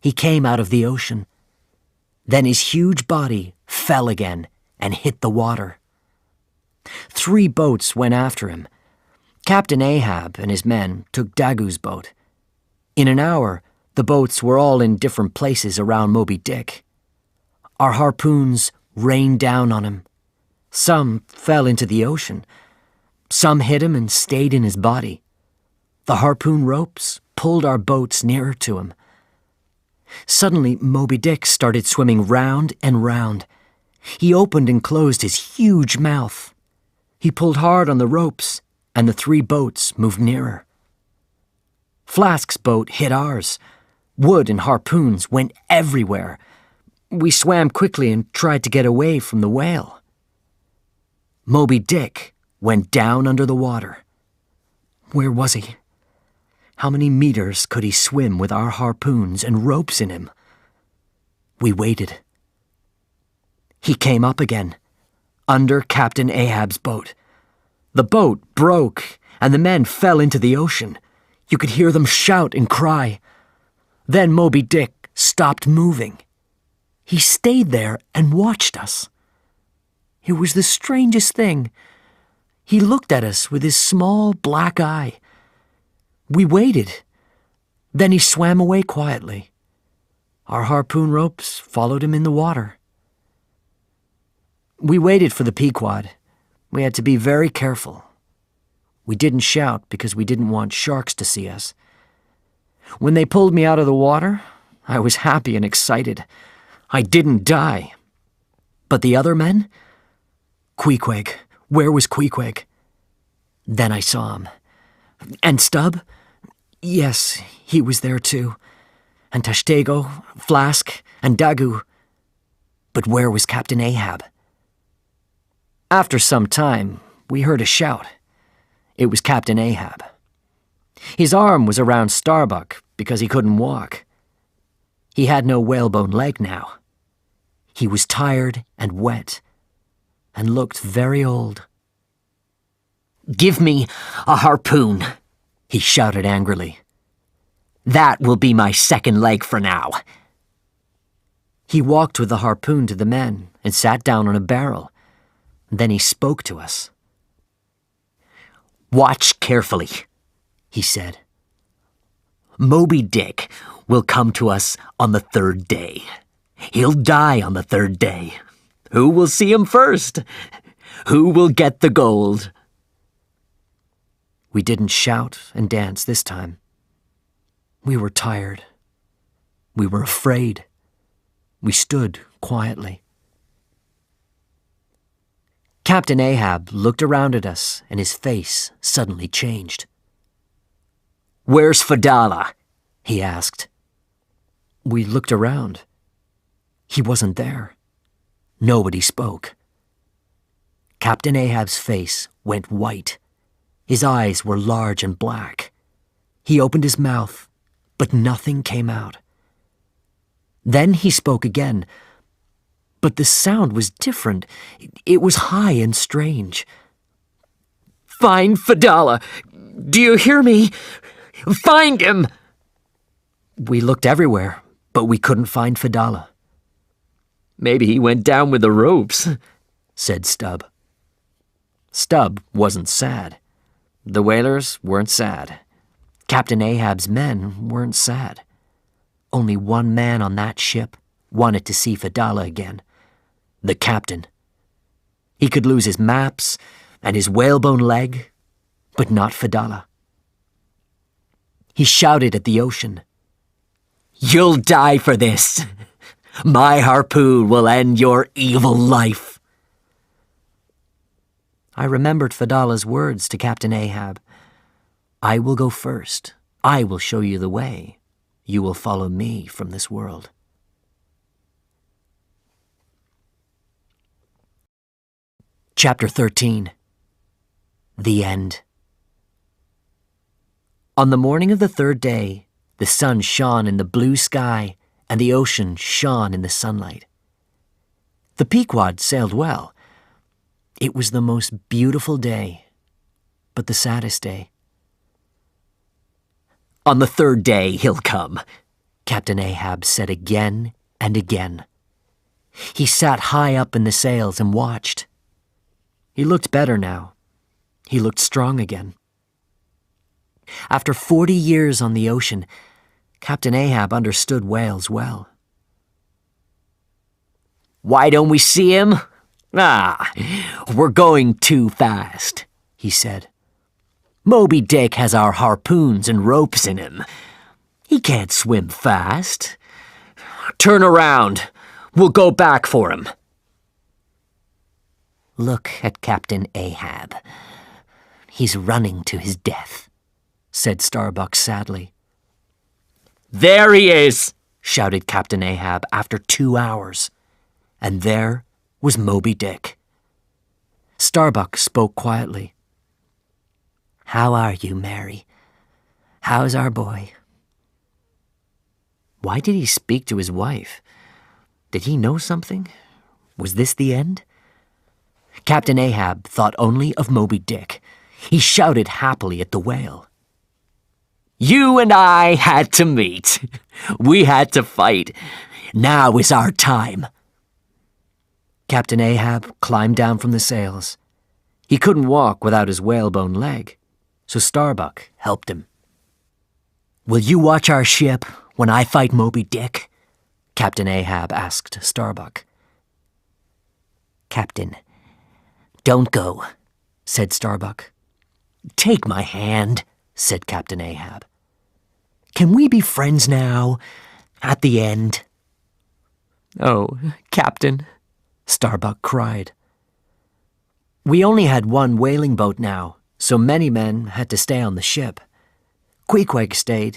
He came out of the ocean. Then his huge body fell again and hit the water. 3 boats went after him. Captain Ahab and his men took Dagu's boat. In an hour, the boats were all in different places around Moby Dick. Our harpoons rained down on him. Some fell into the ocean. Some hit him and stayed in his body. The harpoon ropes pulled our boats nearer to him. Suddenly, Moby Dick started swimming round and round. He opened and closed his huge mouth. He pulled hard on the ropes, and the 3 boats moved nearer. Flask's boat hit ours. Wood and harpoons went everywhere. We swam quickly and tried to get away from the whale. Moby Dick went down under the water. Where was he? How many meters could he swim with our harpoons and ropes in him? We waited. He came up again, under Captain Ahab's boat. The boat broke, and the men fell into the ocean. You could hear them shout and cry. Then Moby Dick stopped moving. He stayed there and watched us. It was the strangest thing. He looked at us with his small black eye. We waited. Then he swam away quietly. Our harpoon ropes followed him in the water. We waited for the Pequod. We had to be very careful. We didn't shout because we didn't want sharks to see us. When they pulled me out of the water, I was happy and excited. I didn't die. But the other men? Queequeg. Where was Queequeg? Then I saw him. And Stubb? Yes, he was there too. And Tashtego, Flask, and Dagu. But where was Captain Ahab? After some time, we heard a shout. It was Captain Ahab. His arm was around Starbuck because he couldn't walk. He had no whalebone leg now. He was tired and wet, and looked very old. "Give me a harpoon," he shouted angrily. "That will be my second leg for now." He walked with the harpoon to the men and sat down on a barrel. Then he spoke to us. "Watch carefully," he said. "Moby Dick will come to us on the third day. He'll die on the third day. Who will see him first? Who will get the gold?" We didn't shout and dance this time. We were tired. We were afraid. We stood quietly. Captain Ahab looked around at us, and his face suddenly changed. "Where's Fedallah?" he asked. We looked around. He wasn't there. Nobody spoke. Captain Ahab's face went white. His eyes were large and black. He opened his mouth, but nothing came out. Then he spoke again, but the sound was different. It was high and strange. "Find Fedallah! Do you hear me? Find him!" We looked everywhere, but we couldn't find Fedallah. "Maybe he went down with the ropes," said Stubb. Stubb wasn't sad. The whalers weren't sad. Captain Ahab's men weren't sad. Only one man on that ship wanted to see Fedallah again. The captain. He could lose his maps and his whalebone leg, but not Fedallah. He shouted at the ocean. "You'll die for this. My harpoon will end your evil life." I remembered Fedallah's words to Captain Ahab. "I will go first. I will show you the way. You will follow me from this world." Chapter 13. The End. On the morning of the third day, the sun shone in the blue sky and the ocean shone in the sunlight. The Pequod sailed well. It was the most beautiful day, but the saddest day. "On the third day he'll come," Captain Ahab said again and again. He sat high up in the sails and watched. He looked better now. He looked strong again. After 40 years on the ocean, Captain Ahab understood whales well. "Why don't we see him? We're going too fast," he said. "Moby Dick has our harpoons and ropes in him. He can't swim fast. Turn around. We'll go back for him." "Look at Captain Ahab. He's running to his death," said Starbuck sadly. "There he is," shouted Captain Ahab after 2 hours. And there was Moby Dick. Starbuck spoke quietly. "How are you, Mary? How's our boy?" Why did he speak to his wife? Did he know something? Was this the end? Captain Ahab thought only of Moby Dick. He shouted happily at the whale. "You and I had to meet. We had to fight. Now is our time." Captain Ahab climbed down from the sails. He couldn't walk without his whalebone leg, so Starbuck helped him. "Will you watch our ship when I fight Moby Dick?" Captain Ahab asked Starbuck. "Captain, don't go," said Starbuck. "Take my hand," said Captain Ahab. "Can we be friends now, at the end?" "Oh, Captain," Starbuck cried. We only had one whaling boat now, so many men had to stay on the ship. Queequeg stayed,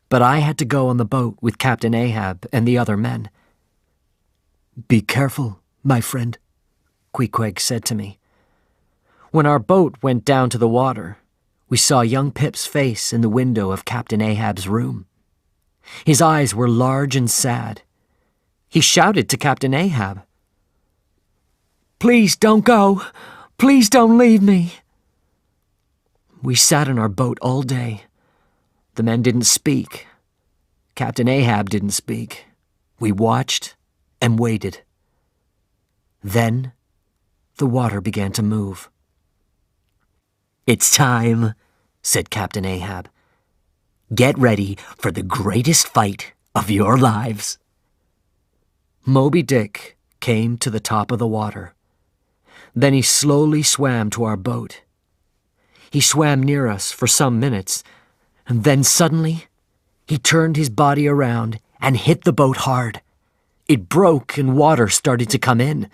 but I had to go on the boat with Captain Ahab and the other men. "Be careful, my friend," Queequeg said to me. When our boat went down to the water, we saw young Pip's face in the window of Captain Ahab's room. His eyes were large and sad. He shouted to Captain Ahab, "Please don't go! Please don't leave me!" We sat in our boat all day. The men didn't speak. Captain Ahab didn't speak. We watched and waited. Then the water began to move. "It's time," said Captain Ahab. "Get ready for the greatest fight of your lives." Moby Dick came to the top of the water. Then he slowly swam to our boat. He swam near us for some minutes, and then suddenly he turned his body around and hit the boat hard. It broke and water started to come in.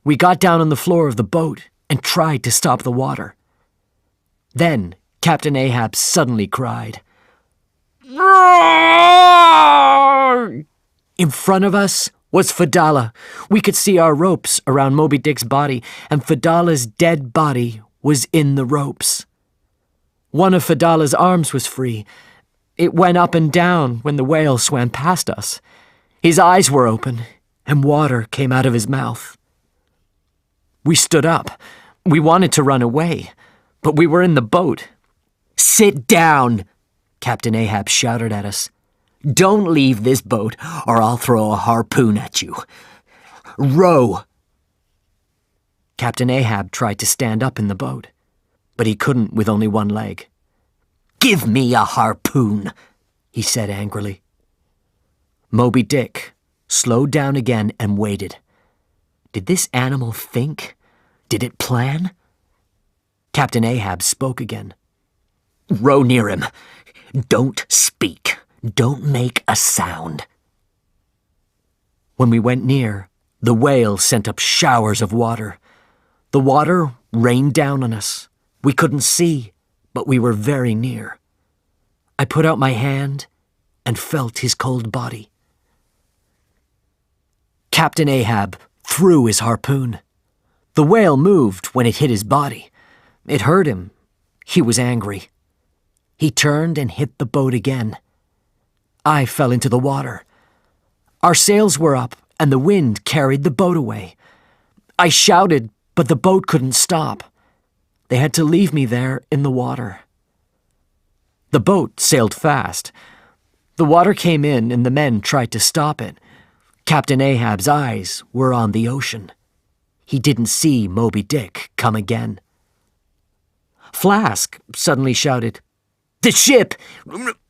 We got down on the floor of the boat and tried to stop the water. Then Captain Ahab suddenly cried, "Roar!" In front of us was Fedallah. We could see our ropes around Moby Dick's body, and Fedallah's dead body was in the ropes. One of Fedallah's arms was free. It went up and down when the whale swam past us. His eyes were open, and water came out of his mouth. We stood up. We wanted to run away, but we were in the boat. "Sit down!" Captain Ahab shouted at us. "Don't leave this boat, or I'll throw a harpoon at you. Row!" Captain Ahab tried to stand up in the boat, but he couldn't with only one leg. "Give me a harpoon," he said angrily. Moby Dick slowed down again and waited. Did this animal think? Did it plan? Captain Ahab spoke again. "Row near him. Don't speak. Don't make a sound." When we went near, the whale sent up showers of water. The water rained down on us. We couldn't see, but we were very near. I put out my hand and felt his cold body. Captain Ahab threw his harpoon. The whale moved when it hit his body. It hurt him. He was angry. He turned and hit the boat again. I fell into the water. Our sails were up, and the wind carried the boat away. I shouted, but the boat couldn't stop. They had to leave me there in the water. The boat sailed fast. The water came in, and the men tried to stop it. Captain Ahab's eyes were on the ocean. He didn't see Moby Dick come again. Flask suddenly shouted, "The ship!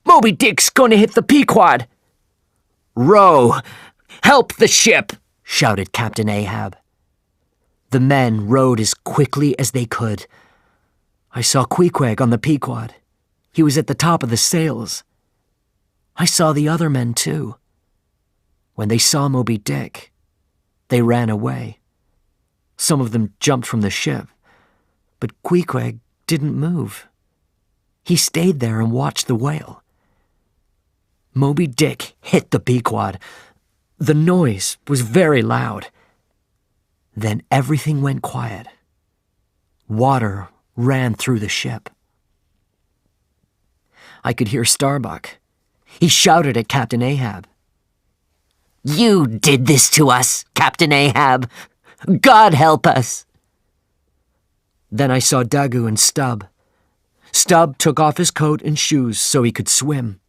Moby Dick's going to hit the Pequod!" "Row! Help the ship!" shouted Captain Ahab. The men rowed as quickly as they could. I saw Queequeg on the Pequod. He was at the top of the sails. I saw the other men, too. When they saw Moby Dick, they ran away. Some of them jumped from the ship, but Queequeg didn't move. He stayed there and watched the whale. Moby Dick hit the Pequod. The noise was very loud. Then everything went quiet. Water ran through the ship. I could hear Starbuck. He shouted at Captain Ahab. "You did this to us, Captain Ahab! God help us!" Then I saw Dagu and Stubb. Stubb took off his coat and shoes so he could swim.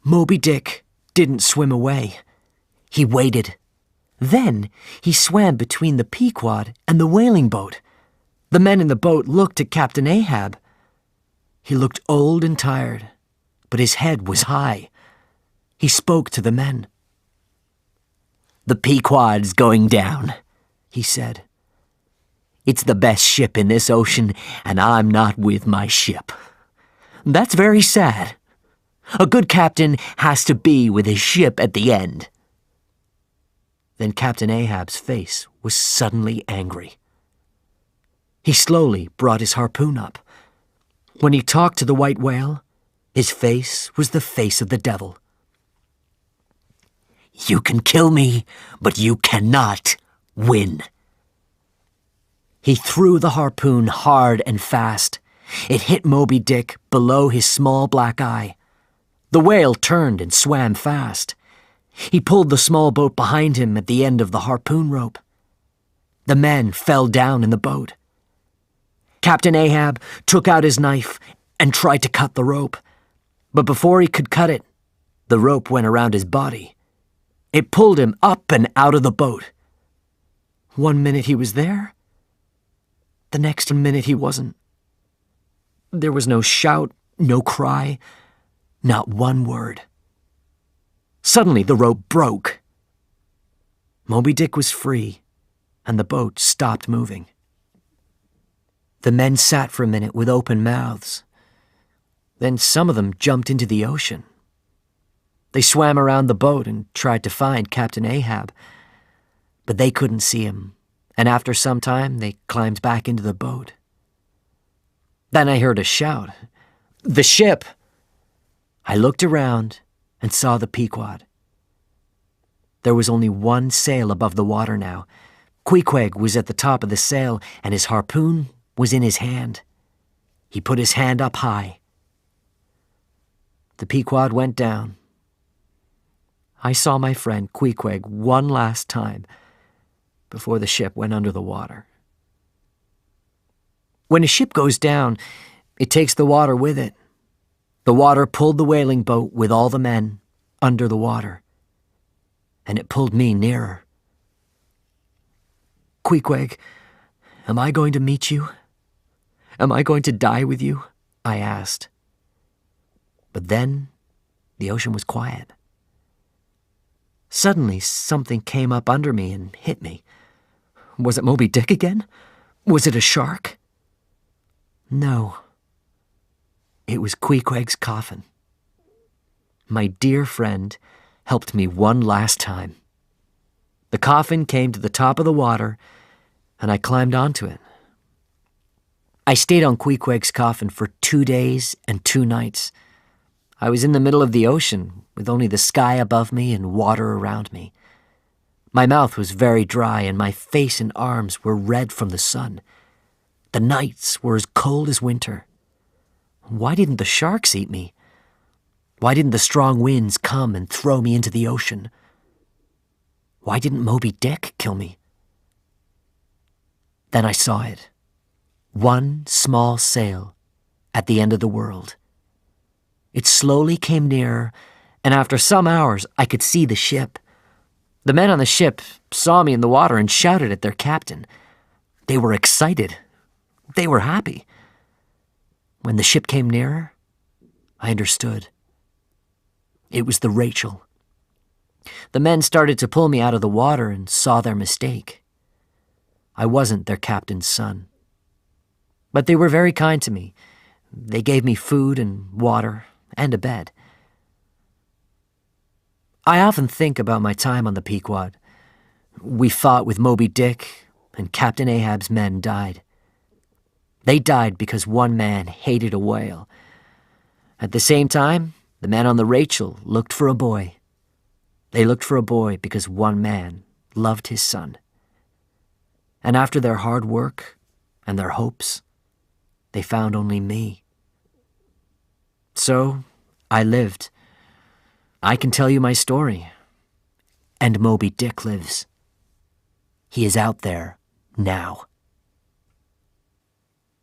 Moby Dick didn't swim away. He waited. Then he swam between the Pequod and the whaling boat. The men in the boat looked at Captain Ahab. He looked old and tired, but his head was high. He spoke to the men. "The Pequod's going down," he said. "It's the best ship in this ocean, and I'm not with my ship. That's very sad. A good captain has to be with his ship at the end." Then Captain Ahab's face was suddenly angry. He slowly brought his harpoon up. When he talked to the white whale, his face was the face of the devil. "You can kill me, but you cannot win." He threw the harpoon hard and fast. It hit Moby Dick below his small black eye. The whale turned and swam fast. He pulled the small boat behind him at the end of the harpoon rope. The men fell down in the boat. Captain Ahab took out his knife and tried to cut the rope. But before he could cut it, the rope went around his body. It pulled him up and out of the boat. 1 minute he was there. The next minute he wasn't. There was no shout, no cry, not one word. Suddenly the rope broke. Moby Dick was free, and the boat stopped moving. The men sat for a minute with open mouths. Then some of them jumped into the ocean. They swam around the boat and tried to find Captain Ahab, but they couldn't see him, and after some time they climbed back into the boat. Then I heard a shout, "The ship!" I looked around and saw the Pequod. There was only one sail above the water now. Queequeg was at the top of the sail, and his harpoon was in his hand. He put his hand up high. The Pequod went down. I saw my friend Queequeg one last time before the ship went under the water. When a ship goes down, it takes the water with it. The water pulled the whaling boat with all the men under the water, and it pulled me nearer. "Queequeg, am I going to meet you? Am I going to die with you?" I asked. But then the ocean was quiet. Suddenly something came up under me and hit me. Was it Moby Dick again? Was it a shark? No. It was Queequeg's coffin. My dear friend helped me one last time. The coffin came to the top of the water, and I climbed onto it. I stayed on Queequeg's coffin for 2 days and 2 nights. I was in the middle of the ocean, with only the sky above me and water around me. My mouth was very dry, and my face and arms were red from the sun. The nights were as cold as winter. Why didn't the sharks eat me? Why didn't the strong winds come and throw me into the ocean? Why didn't Moby Dick kill me? Then I saw it. One small sail at the end of the world. It slowly came nearer, and after some hours I could see the ship. The men on the ship saw me in the water and shouted at their captain. They were excited. They were happy. When the ship came nearer, I understood. It was the Rachel. The men started to pull me out of the water and saw their mistake. I wasn't their captain's son. But they were very kind to me. They gave me food and water and a bed. I often think about my time on the Pequod. We fought with Moby Dick, and Captain Ahab's men died. They died because one man hated a whale. At the same time, the men on the Rachel looked for a boy. They looked for a boy because one man loved his son. And after their hard work and their hopes, they found only me. So, I lived. I can tell you my story. And Moby Dick lives. He is out there now.